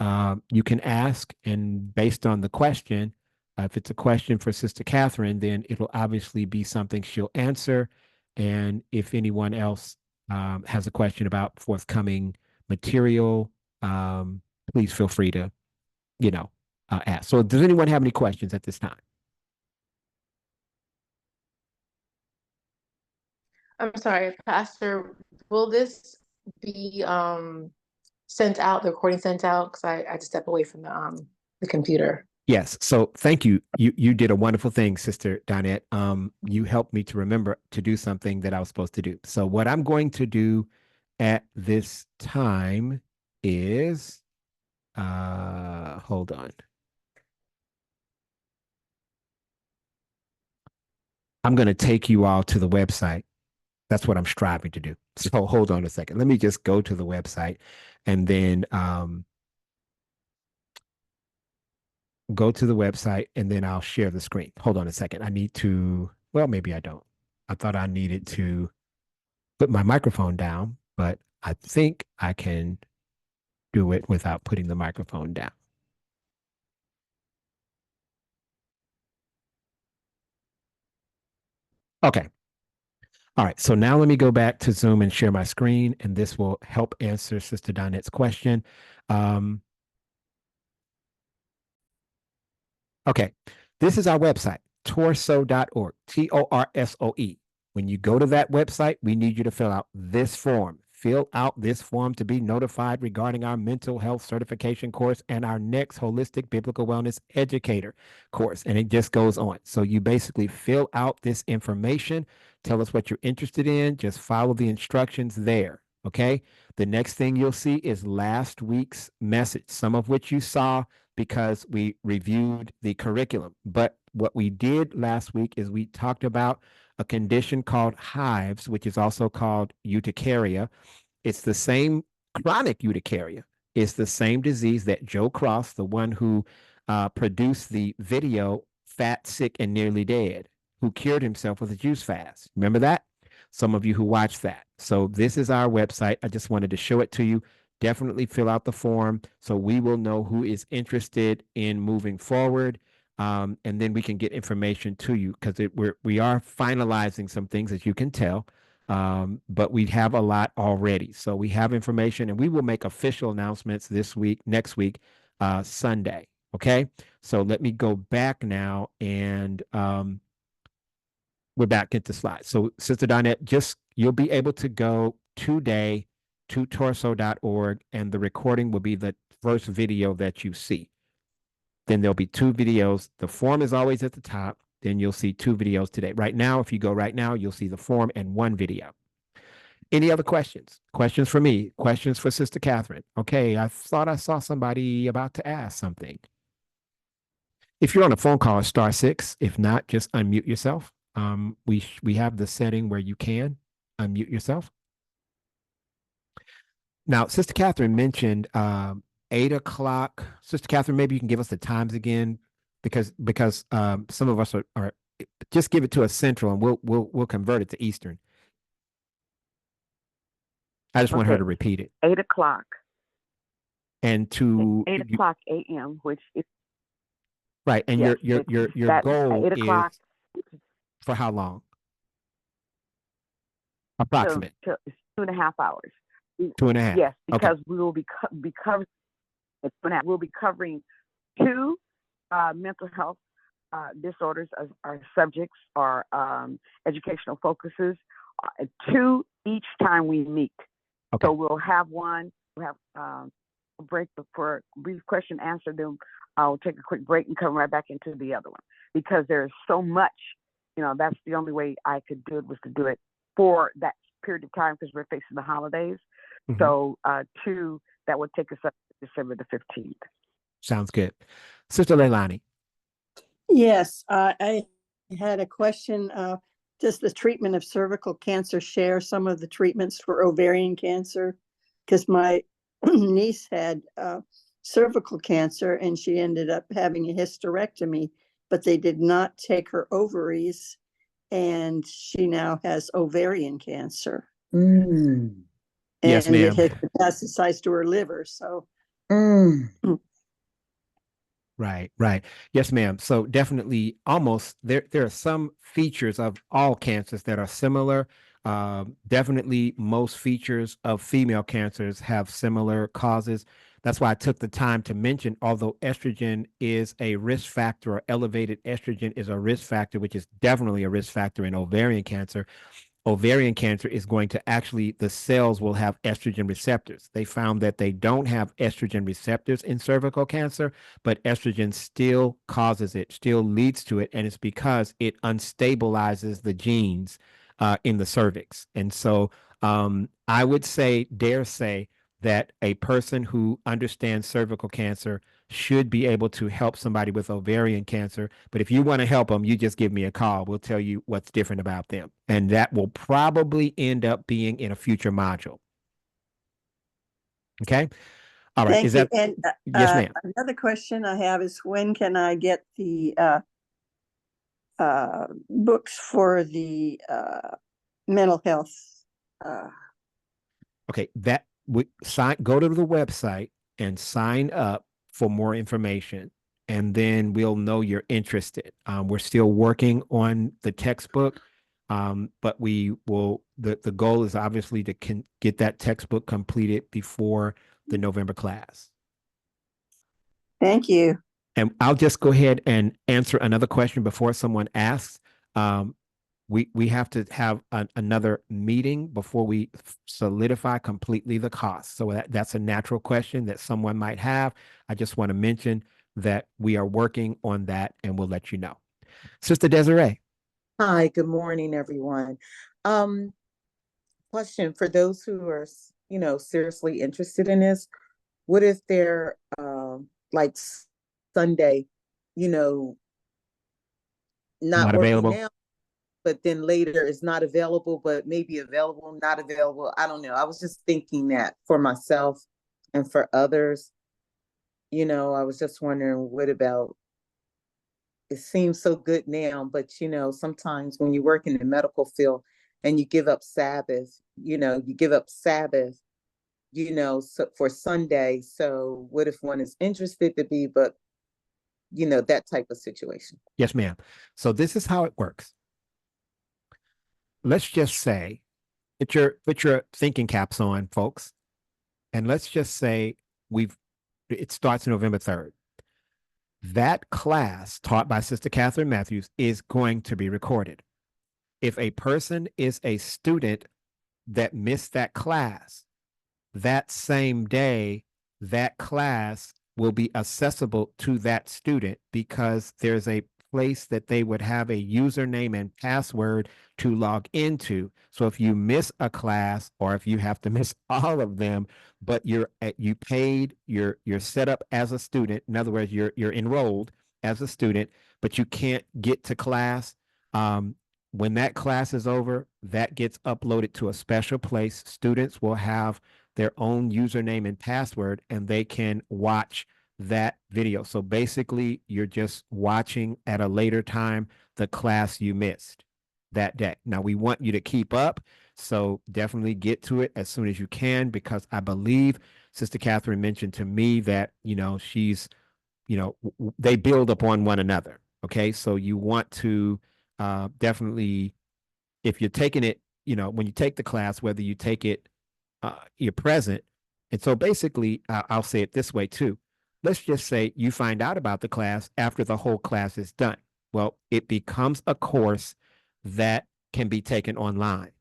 Speaker 2: you can ask, and based on the question, if it's a question for Sister Katheryn, then it'll obviously be something she'll answer. And if anyone else has a question about forthcoming material, please feel free to, ask. So does anyone have any questions at this time?
Speaker 4: I'm sorry, Pastor, will this be sent out, the recording sent out? Because I just stepped away from the computer.
Speaker 2: Yes. So thank you. You did a wonderful thing, Sister Donette. You helped me to remember to do something that I was supposed to do. So what I'm going to do at this time is hold on. I'm going to take you all to the website. That's what I'm striving to do. So hold on a second. Let me just go to the website and then go to the website, and then I'll share the screen. Hold on a second. I need to, well, maybe I don't. I thought I needed to put my microphone down, but I think I can do it without putting the microphone down. Okay. All right. So now let me go back to Zoom and share my screen, and this will help answer Sister Donette's question. Okay. This is our website, torso.org, TORSOE. When you go to that website, we need you to fill out this form. Fill out this form to be notified regarding our mental health certification course and our next holistic biblical wellness educator course. And it just goes on. So you basically fill out this information, tell us what you're interested in, just follow the instructions there. Okay. The next thing you'll see is last week's message, some of which you saw because we reviewed the curriculum. But what we did last week is we talked about a condition called hives, which is also called urticaria. It's the same chronic urticaria. It's the same disease that Joe Cross, the one who produced the video Fat, Sick, and Nearly Dead, who cured himself with a juice fast. Remember that? Some of you who watched that. So this is our website. I just wanted to show it to you. Definitely fill out the form so we will know who is interested in moving forward. And then we can get information to you because we are finalizing some things, as you can tell. But we have a lot already. So we have information, and we will make official announcements this week, next week, Sunday. Okay. So let me go back now, and we're back at the slide. So Sister Donette, you'll be able to go today to torso.org, and the recording will be the first video that you see. Then there'll be two videos. The form is always at the top. Then you'll see two videos today. Right now, if you go right now, you'll see the form and one video. Any other questions? Questions for me? Questions for Sister Katheryn? Okay, I thought I saw somebody about to ask something. If you're on a phone call, *6. If not, just unmute yourself. We have the setting where you can unmute yourself. Now, Sister Katheryn mentioned 8 o'clock. Sister Katheryn, maybe you can give us the times again, because some of us are just give it to us Central, and we'll convert it to Eastern. I just want her to repeat it.
Speaker 3: 8 o'clock.
Speaker 2: And to
Speaker 3: 8 o'clock a.m., which is
Speaker 2: right. And
Speaker 3: yes,
Speaker 2: your goal
Speaker 3: 8 o'clock
Speaker 2: is for how long? Approximate.
Speaker 3: It's 2.5 hours.
Speaker 2: 2.5.
Speaker 3: Yes, because
Speaker 2: okay.
Speaker 3: we will be covering We'll be covering two mental health disorders as our subjects, our educational focuses, two each time we meet.
Speaker 2: Okay.
Speaker 3: So we'll have a break for a brief question answer, then I'll take a quick break and come right back into the other one, because there's so much, that's the only way I could do it, was to do it for that period of time, because we're facing the holidays.
Speaker 2: Mm-hmm.
Speaker 3: So two, that would take us up to December the 15th.
Speaker 2: Sounds good. Sister Leilani.
Speaker 5: Yes, I had a question. Does the treatment of cervical cancer share some of the treatments for ovarian cancer? Because my niece had cervical cancer and she ended up having a hysterectomy, but they did not take her ovaries, and she now has ovarian cancer.
Speaker 6: Mm.
Speaker 2: Yes,
Speaker 5: And
Speaker 2: ma'am.
Speaker 5: it has metastasized to her liver. So
Speaker 2: Right. Yes, ma'am. So definitely there are some features of all cancers that are similar. Definitely most features of female cancers have similar causes. That's why I took the time to mention, although estrogen is a risk factor, or elevated estrogen is a risk factor, which is definitely a risk factor in ovarian cancer. Ovarian cancer is going to the cells will have estrogen receptors. They found that they don't have estrogen receptors in cervical cancer, but estrogen still causes it, still leads to it. And it's because it unstabilizes the genes in the cervix. And so I would dare say that a person who understands cervical cancer should be able to help somebody with ovarian cancer. But if you want to help them, you just give me a call. We'll tell you what's different about them. And that will probably end up being in a future module. Okay. All right.
Speaker 5: thank you. And
Speaker 2: yes, ma'am.
Speaker 5: Another question I have is, when can I get the books for the mental health?
Speaker 2: Okay. Go to the website and sign up for more information, and then we'll know you're interested. We're still working on the textbook, but we will. The goal is obviously to get that textbook completed before the November class.
Speaker 5: Thank you.
Speaker 2: And I'll just go ahead and answer another question before someone asks. We have to have another meeting before we solidify completely the cost. So that's a natural question that someone might have. I just want to mention that we are working on that, and we'll let you know. Sister Desiree.
Speaker 6: Hi, good morning, everyone. Question for those who are, seriously interested in this. What if they're like Sunday, not working
Speaker 2: available
Speaker 6: now, but then later is not available, but maybe available, not available. I don't know. I was just thinking that for myself and for others. I was just wondering, what about, it seems so good now, but sometimes when you work in the medical field and you give up Sabbath, so for Sunday. So what if one is interested to be, but that type of situation?
Speaker 2: Yes, ma'am. So this is how it works. Let's just say, put your thinking caps on, folks, and let's just say it starts November 3rd. That class taught by Sister Katheryn Mathews is going to be recorded. If a person is a student that missed that class, that same day, that class will be accessible to that student, because there's a place that they would have a username and password to log into. So if you miss a class, or if you have to miss all of them, but you're set up as a student, in other words, you're enrolled as a student, but you can't get to class, when that class is over, that gets uploaded to a special place. Students will have their own username and password, and they can watch that video. So basically, you're just watching at a later time the class you missed that day. Now, we want you to keep up, so definitely get to it as soon as you can, because I believe Sister Katheryn mentioned to me that, she's, they build upon one another. Okay, so you want to definitely, if you're taking it, when you take the class, whether you take it, you're present. And so basically, I'll say it this way too. let's just say you find out about the class after the whole class is done. Well, it becomes a course that can be taken online,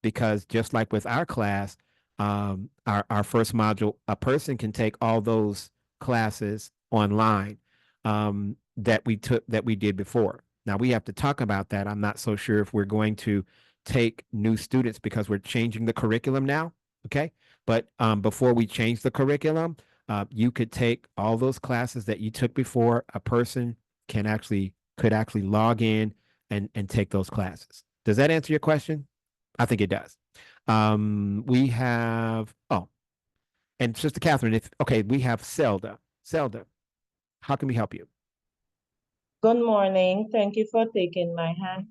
Speaker 2: because just like with our class, our first module, a person can take all those classes online, that we did before. Now we have to talk about that. I'm not so sure if we're going to take new students because we're changing the curriculum now. Okay. But before we change the curriculum, you could take all those classes that you took before. A person could actually log in and take those classes. Does that answer your question? I think it does. We have, oh, and Sister Katheryn, okay, we have Zelda. Zelda, how can we help you?
Speaker 7: Good morning. Thank you for taking my hand.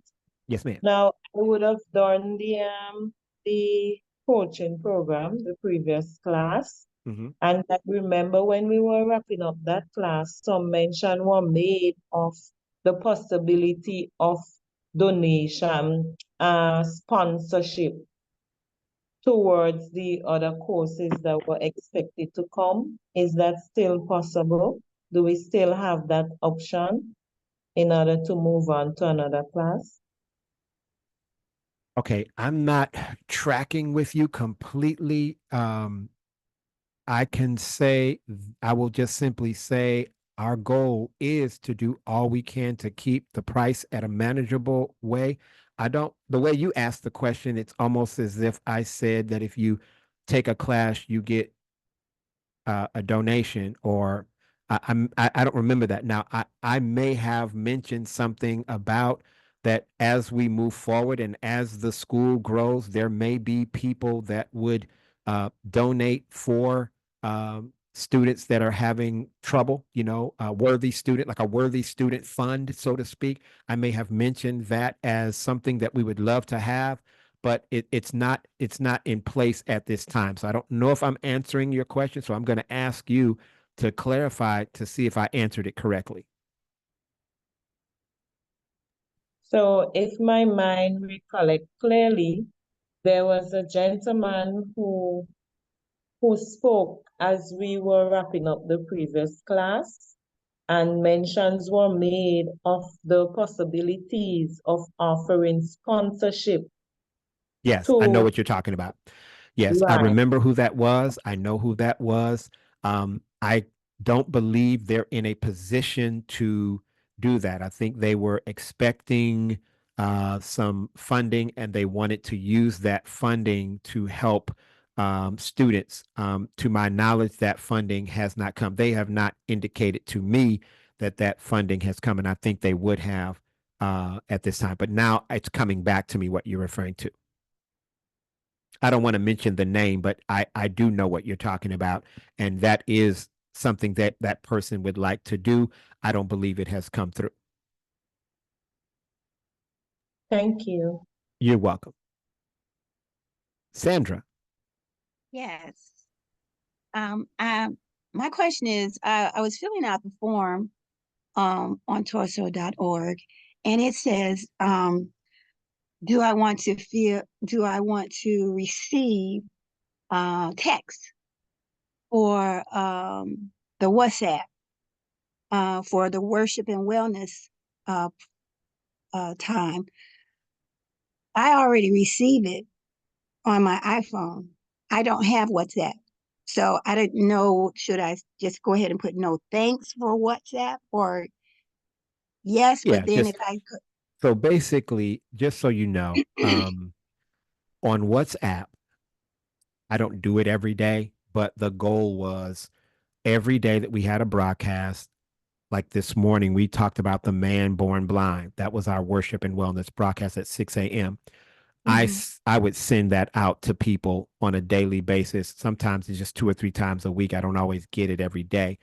Speaker 2: Yes, ma'am.
Speaker 7: Now, I would have done the coaching program, the previous class.
Speaker 2: Mm-hmm.
Speaker 7: And I remember when we were wrapping up that class, some mention were made of the possibility of donation, sponsorship towards the other courses that were expected to come. Is that still possible? Do we still have that option in order to move on to another class?
Speaker 2: Okay, I'm not tracking with you completely. I can say, I will just simply say, our goal is to do all we can to keep the price at a manageable way. The way you asked the question, it's almost as if I said that if you take a class, you get a donation, or I don't remember that. Now, I may have mentioned something about that as we move forward and as the school grows, there may be people that would donate for students that are having trouble, worthy student, like a worthy student fund, so to speak. I may have mentioned that as something that we would love to have, but it's not in place at this time. So I don't know if I'm answering your question. So I'm going to ask you to clarify to see if I answered it correctly.
Speaker 7: So if my mind recollect clearly, there was a gentleman who spoke as we were wrapping up the previous class, and mentions were made of the possibilities of offering sponsorship
Speaker 2: Yes, I know
Speaker 7: to,
Speaker 2: what you're talking about. Yes, I
Speaker 7: right.
Speaker 2: remember who that was. I know who that was. I don't believe they're in a position to do that. I think they were expecting some funding, and they wanted to use that funding to help students. To my knowledge, that funding has not come. They have not indicated to me that that funding has come, and I think they would have at this time. But now it's coming back to me what you're referring to. I don't want to mention the name, but I do know what you're talking about. And that is something that that person would like to do. I don't believe it has come through.
Speaker 7: Thank you.
Speaker 2: You're welcome. Sandra.
Speaker 8: Yes. My question is, I was filling out the form on torso.org, and it says, do I want to receive text or the WhatsApp for the worship and wellness uh, time? I already received it on my iPhone. I don't have WhatsApp. So I didn't know, should I just go ahead and put no thanks for WhatsApp, or yes,
Speaker 2: Yeah,
Speaker 8: but then if
Speaker 2: just
Speaker 8: I could,
Speaker 2: so basically, just so you know, on WhatsApp, I don't do it every day, but the goal was every day that we had a broadcast, like this morning, we talked about the man born blind. That was our worship and wellness broadcast at 6 a.m.
Speaker 8: mhm.
Speaker 2: I would send that out to people on a daily basis. Sometimes it's just 2 or 3 times a week. I don't always get it every day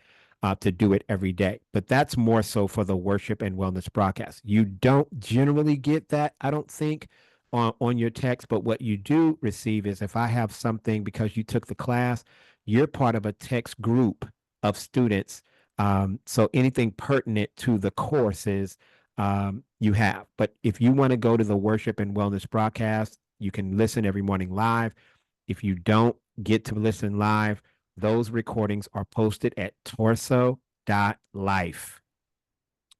Speaker 2: to do it every day, but that's more so for the worship and wellness broadcast. You don't generally get that, I don't think, on your text, but what you do receive is if I have something because you took the class, you're part of a text group of students. So anything pertinent to the courses you have. But if you want to go to the worship and wellness broadcast, you can listen every morning live. If you don't get to listen live, those recordings are posted at torso.life.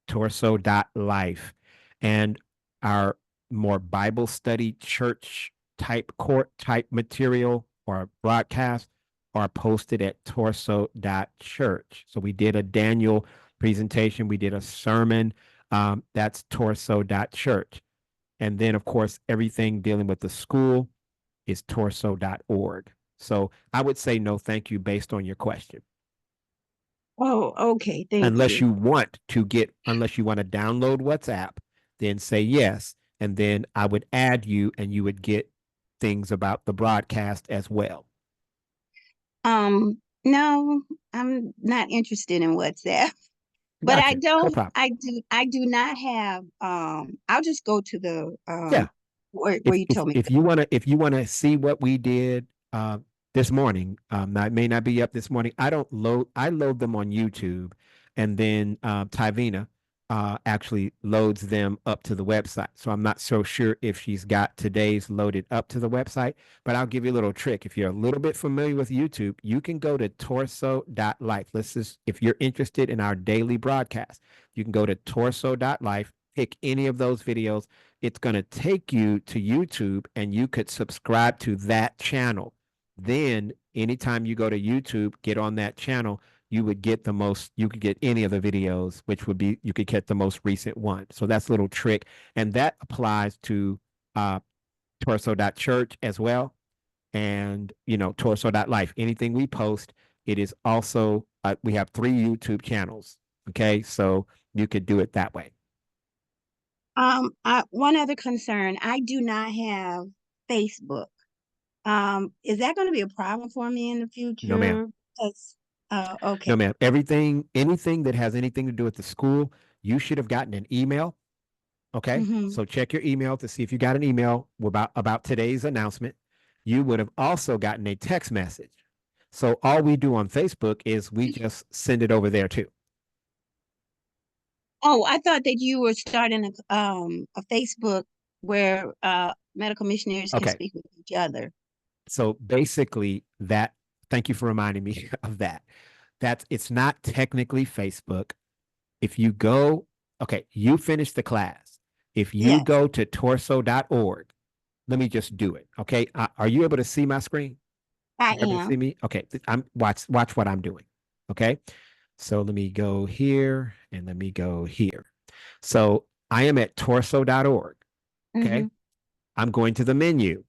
Speaker 2: Torso.life. And our more Bible study church type court type material or broadcast are posted at torso.church. So we did a Daniel presentation, we did a sermon. That's torso.church. And then, of course, everything dealing with the school is torso.org. So I would say no, thank you, based on your question.
Speaker 8: Oh, okay. Thank
Speaker 2: Unless
Speaker 8: you.
Speaker 2: you want to download WhatsApp, then say yes. And then I would add you and you would get things about the broadcast as well.
Speaker 8: No, I'm not interested in WhatsApp. But
Speaker 2: Gotcha. Not a problem.
Speaker 8: I do not have, I'll just go to the,
Speaker 2: Yeah.
Speaker 8: where you told me.
Speaker 2: If you want to see what we did this morning, now it may not be up this morning. I load them on YouTube, and then Tyvina actually loads them up to the website. So I'm not so sure if she's got today's loaded up to the website, but I'll give you a little trick. If you're a little bit familiar with YouTube, you can go to torso.life. If you're interested in our daily broadcast, you can go to torso.life, pick any of those videos. It's going to take you to YouTube, and you could subscribe to that channel. Then anytime you go to YouTube, get on that channel, you could get any of the videos, which would be, you could get the most recent one. So that's a little trick. And that applies to torso.church as well. And, torso.life. Anything we post, it is also, we have 3 YouTube channels. Okay. So you could do it that way.
Speaker 8: One other concern, I do not have Facebook. Is that going to be a problem for me in the future?
Speaker 2: No, ma'am.
Speaker 8: Okay.
Speaker 2: No, ma'am. Anything that has anything to do with the school, you should have gotten an email. Okay.
Speaker 8: Mm-hmm.
Speaker 2: So check your email to see if you got an email about today's announcement. You would have also gotten a text message. So all we do on Facebook is we just send it over there too.
Speaker 8: Oh, I thought that you were starting a Facebook where medical missionaries can
Speaker 2: Okay.
Speaker 8: speak with each other.
Speaker 2: So basically thank you for reminding me of that. It's not technically Facebook. If you go, okay, you finish the class. If you
Speaker 8: Yes.
Speaker 2: go to torso.org, let me just do it. Okay. Are you able to see my screen?
Speaker 8: I
Speaker 2: You able to see
Speaker 8: am.
Speaker 2: me? Okay. Watch what I'm doing. Okay. So let me go here and let me go here. So I am at torso.org. Okay.
Speaker 8: Mm-hmm.
Speaker 2: I'm going to the menu.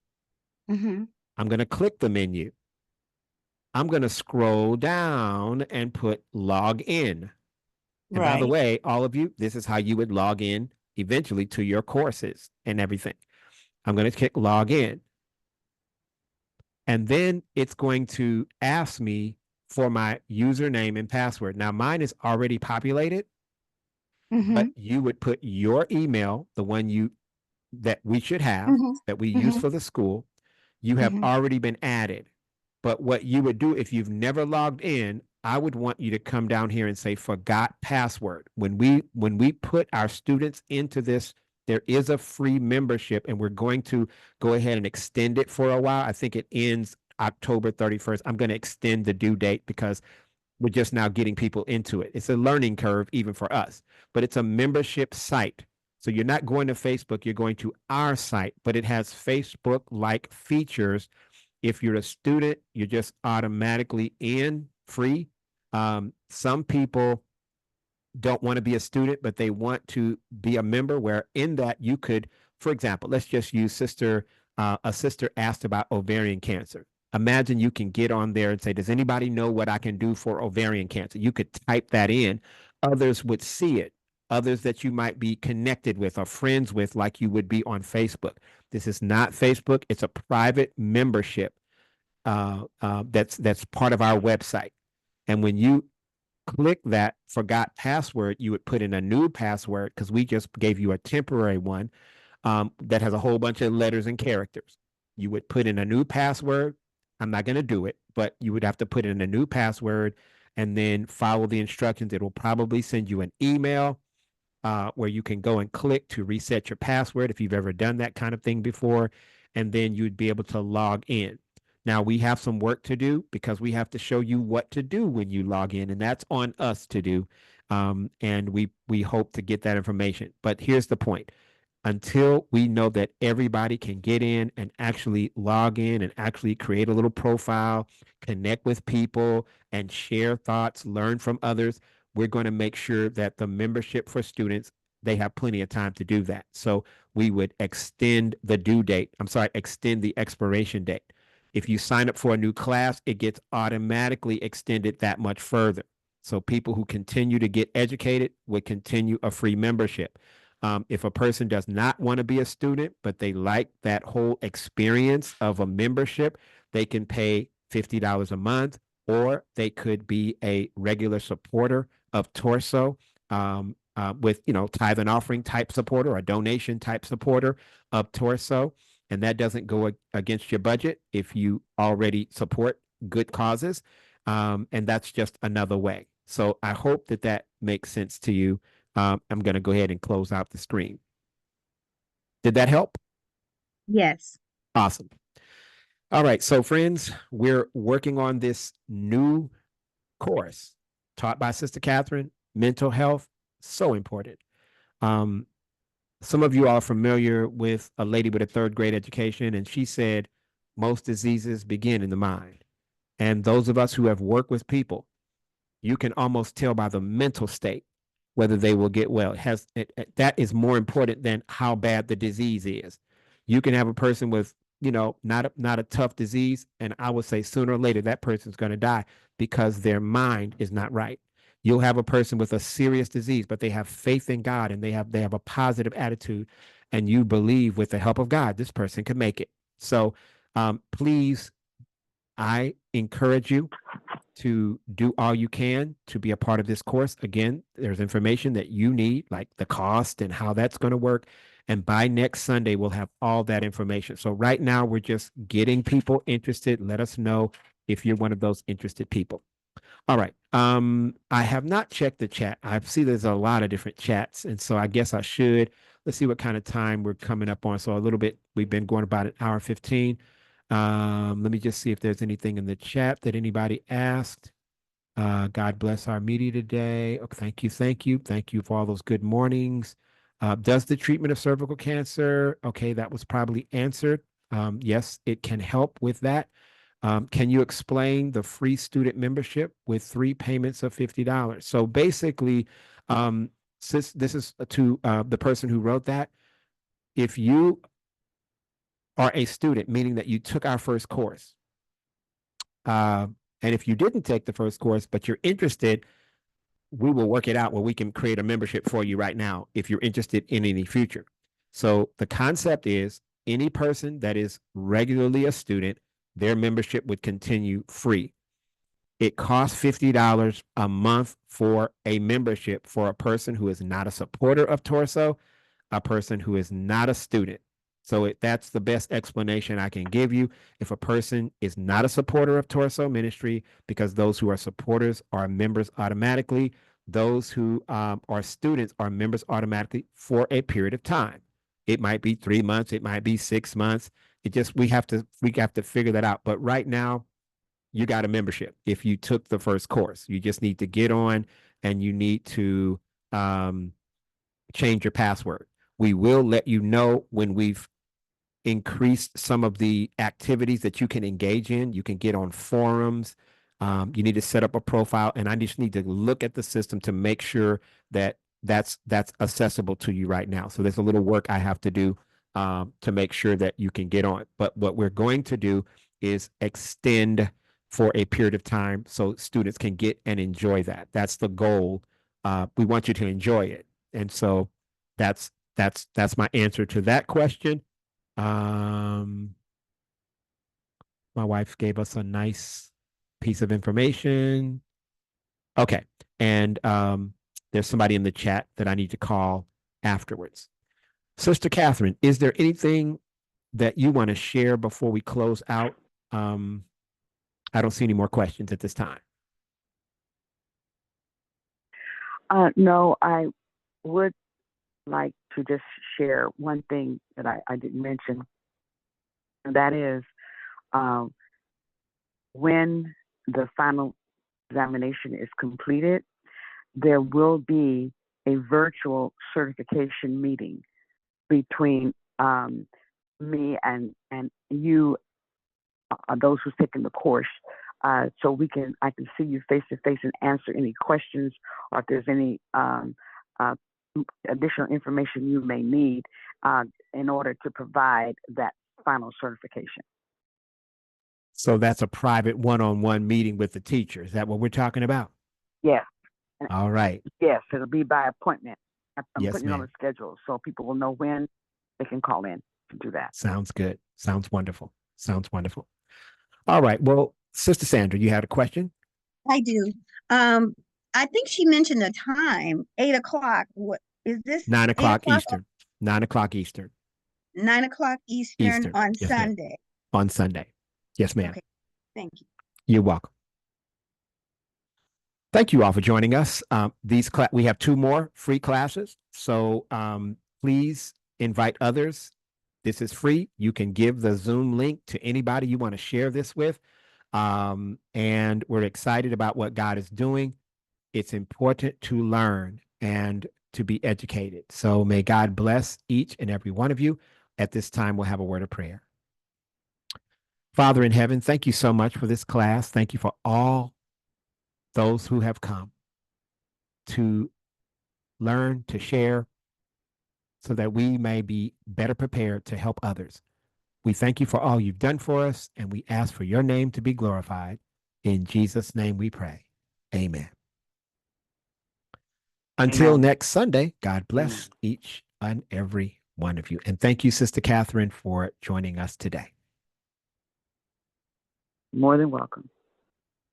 Speaker 8: Mm-hmm.
Speaker 2: I'm going to click the menu. I'm going to scroll down and put log in. And by the
Speaker 8: Right.
Speaker 2: way, all of you, this is how you would log in eventually to your courses and everything. I'm going to click log in. And then it's going to ask me for my username and password. Now, mine is already populated,
Speaker 8: Mm-hmm.
Speaker 2: but you would put your email, the one that we should have,
Speaker 8: Mm-hmm.
Speaker 2: that we use
Speaker 8: Mm-hmm.
Speaker 2: for the school. You have
Speaker 8: Mm-hmm.
Speaker 2: already been added. But what you would do if you've never logged in, I would want you to come down here and say forgot password. When we put our students into this, there is a free membership, and we're going to go ahead and extend it for a while. I think it ends October 31st. I'm going to extend the due date because we're just now getting people into it. It's a learning curve even for us, but it's a membership site. So you're not going to Facebook, you're going to our site, but it has Facebook-like features. If you're a student, you're just automatically in free. Some people don't want to be a student, but they want to be a member, where in that you could, for example, let's just use a sister asked about ovarian cancer. Imagine you can get on there and say, does anybody know what I can do for ovarian cancer? You could type that in. Others would see it. Others that you might be connected with or friends with, like you would be on Facebook. This is not Facebook. It's a private membership that's part of our website. And when you click that forgot password, you would put in a new password, because we just gave you a temporary one that has a whole bunch of letters and characters. You would put in a new password. I'm not going to do it, but you would have to put in a new password and then follow the instructions. It will probably send you an email where you can go and click to reset your password if you've ever done that kind of thing before, and then you'd be able to log in. Now we have some work to do because we have to show you what to do when you log in, and that's on us to do. And we hope to get that information. But here's the point. Until we know that everybody can get in and actually log in and actually create a little profile, connect with people, and share thoughts, learn from others, we're going to make sure that the membership for students, they have plenty of time to do that. So we would extend the due date. I'm sorry, extend the expiration date. If you sign up for a new class, it gets automatically extended that much further. So people who continue to get educated would continue a free membership. If a person does not want to be a student, but they like that whole experience of a membership, they can pay $50 a month, or they could be a regular supporter of Torso, with, tithe and offering type supporter or donation type supporter of Torso. And that doesn't go against your budget if you already support good causes. And that's just another way. So I hope that that makes sense to you. I'm going to go ahead and close out the screen. Did that help?
Speaker 8: Yes.
Speaker 2: Awesome. All right. So friends, we're working on this new course taught by Sister Katheryn, mental health, so important. Some of you are familiar with a lady with a third grade education, and she said most diseases begin in the mind. And those of us who have worked with people, you can almost tell by the mental state whether they will get well. That is more important than how bad the disease is. You can have a person with, not a tough disease, and I would say sooner or later that person's going to die because their mind is not right. You'll have a person with a serious disease, but they have faith in God and they have a positive attitude, and you believe with the help of God this person can make it. So please, I encourage you to do all you can to be a part of this course. Again, there's information that you need, like the cost and how that's going to work. And by next Sunday, we'll have all that information. So right now, we're just getting people interested. Let us know if you're one of those interested people. All right. I have not checked the chat. I see there's a lot of different chats, and so I guess I should. Let's see what kind of time we're coming up on. So a little bit, we've been going about an hour 15. Let me just see if there's anything in the chat that anybody asked. God bless our media today. Oh, thank you. Thank you. Thank you for all those good mornings. Does the treatment of cervical cancer? Okay, that was probably answered. Yes, it can help with that. Can you explain the free student membership with 3 payments of $50? So basically, since this is to the person who wrote that, if you are a student, meaning that you took our first course, and if you didn't take the first course, but you're interested, we will work it out where we can create a membership for you right now if you're interested in any future. So the concept is any person that is regularly a student, their membership would continue free. It costs $50 a month for a membership for a person who is not a supporter of Torso, a person who is not a student. So that's the best explanation I can give you. If a person is not a supporter of Torso Ministry, because those who are supporters are members automatically, those who are students are members automatically for a period of time. It might be 3 months, it might be 6 months. We have to figure that out. But right now, you got a membership if you took the first course. You just need to get on and you need to change your password. We will let you know when we've increased some of the activities that you can engage in. You can get on forums. You need to set up a profile, and I just need to look at the system to make sure that that's accessible to you right now. So there's a little work I have to do to make sure that you can get on. But what we're going to do is extend for a period of time so students can get and enjoy that. That's the goal. We want you to enjoy it. And so that's my answer to that question. My wife gave us a nice piece of information. Okay. And there's somebody in the chat that I need to call afterwards. Sister Katheryn, is there anything that you want to share before we close out? I don't see any more questions at this time.
Speaker 3: No, I would like to just share one thing that I didn't mention, and that is when the final examination is completed, there will be a virtual certification meeting between me and you, those who's taking the course, so I can see you face to face and answer any questions, or if there's any additional information you may need in order to provide that final certification.
Speaker 2: So that's a private one-on-one meeting with the teacher. Is that what we're talking about?
Speaker 3: Yes.
Speaker 2: All right.
Speaker 3: Yes, it'll be by appointment. I'm
Speaker 2: Yes,
Speaker 3: putting it on the
Speaker 2: ma'am.
Speaker 3: schedule so people will know when they can call in to do that.
Speaker 2: Sounds good. Sounds wonderful. Sounds wonderful. All right. Well, Sister Sandra, you had a question?
Speaker 8: I do. I think she mentioned the time, 8 o'clock. What is this?
Speaker 2: 9
Speaker 8: 8
Speaker 2: o'clock
Speaker 8: o'clock?
Speaker 2: Eastern. 9 o'clock Eastern.
Speaker 8: 9 o'clock Eastern on
Speaker 2: Yes, ma'am.
Speaker 8: Sunday.
Speaker 2: On Sunday. Yes, ma'am.
Speaker 8: Okay, thank you.
Speaker 2: You're welcome. Thank you all for joining us. We have 2 more free classes, so please invite others. This is free. You can give the Zoom link to anybody you want to share this with, and we're excited about what God is doing. It's important to learn and to be educated. So may God bless each and every one of you. At this time, we'll have a word of prayer. Father in heaven, thank you so much for this class. Thank you for all those who have come to learn, to share, so that we may be better prepared to help others. We thank you for all you've done for us, and we ask for your name to be glorified. In Jesus' name we pray. Amen. Until next Sunday, God bless each and every one of you. And thank you, Sister Katheryn, for joining us today.
Speaker 3: More than welcome.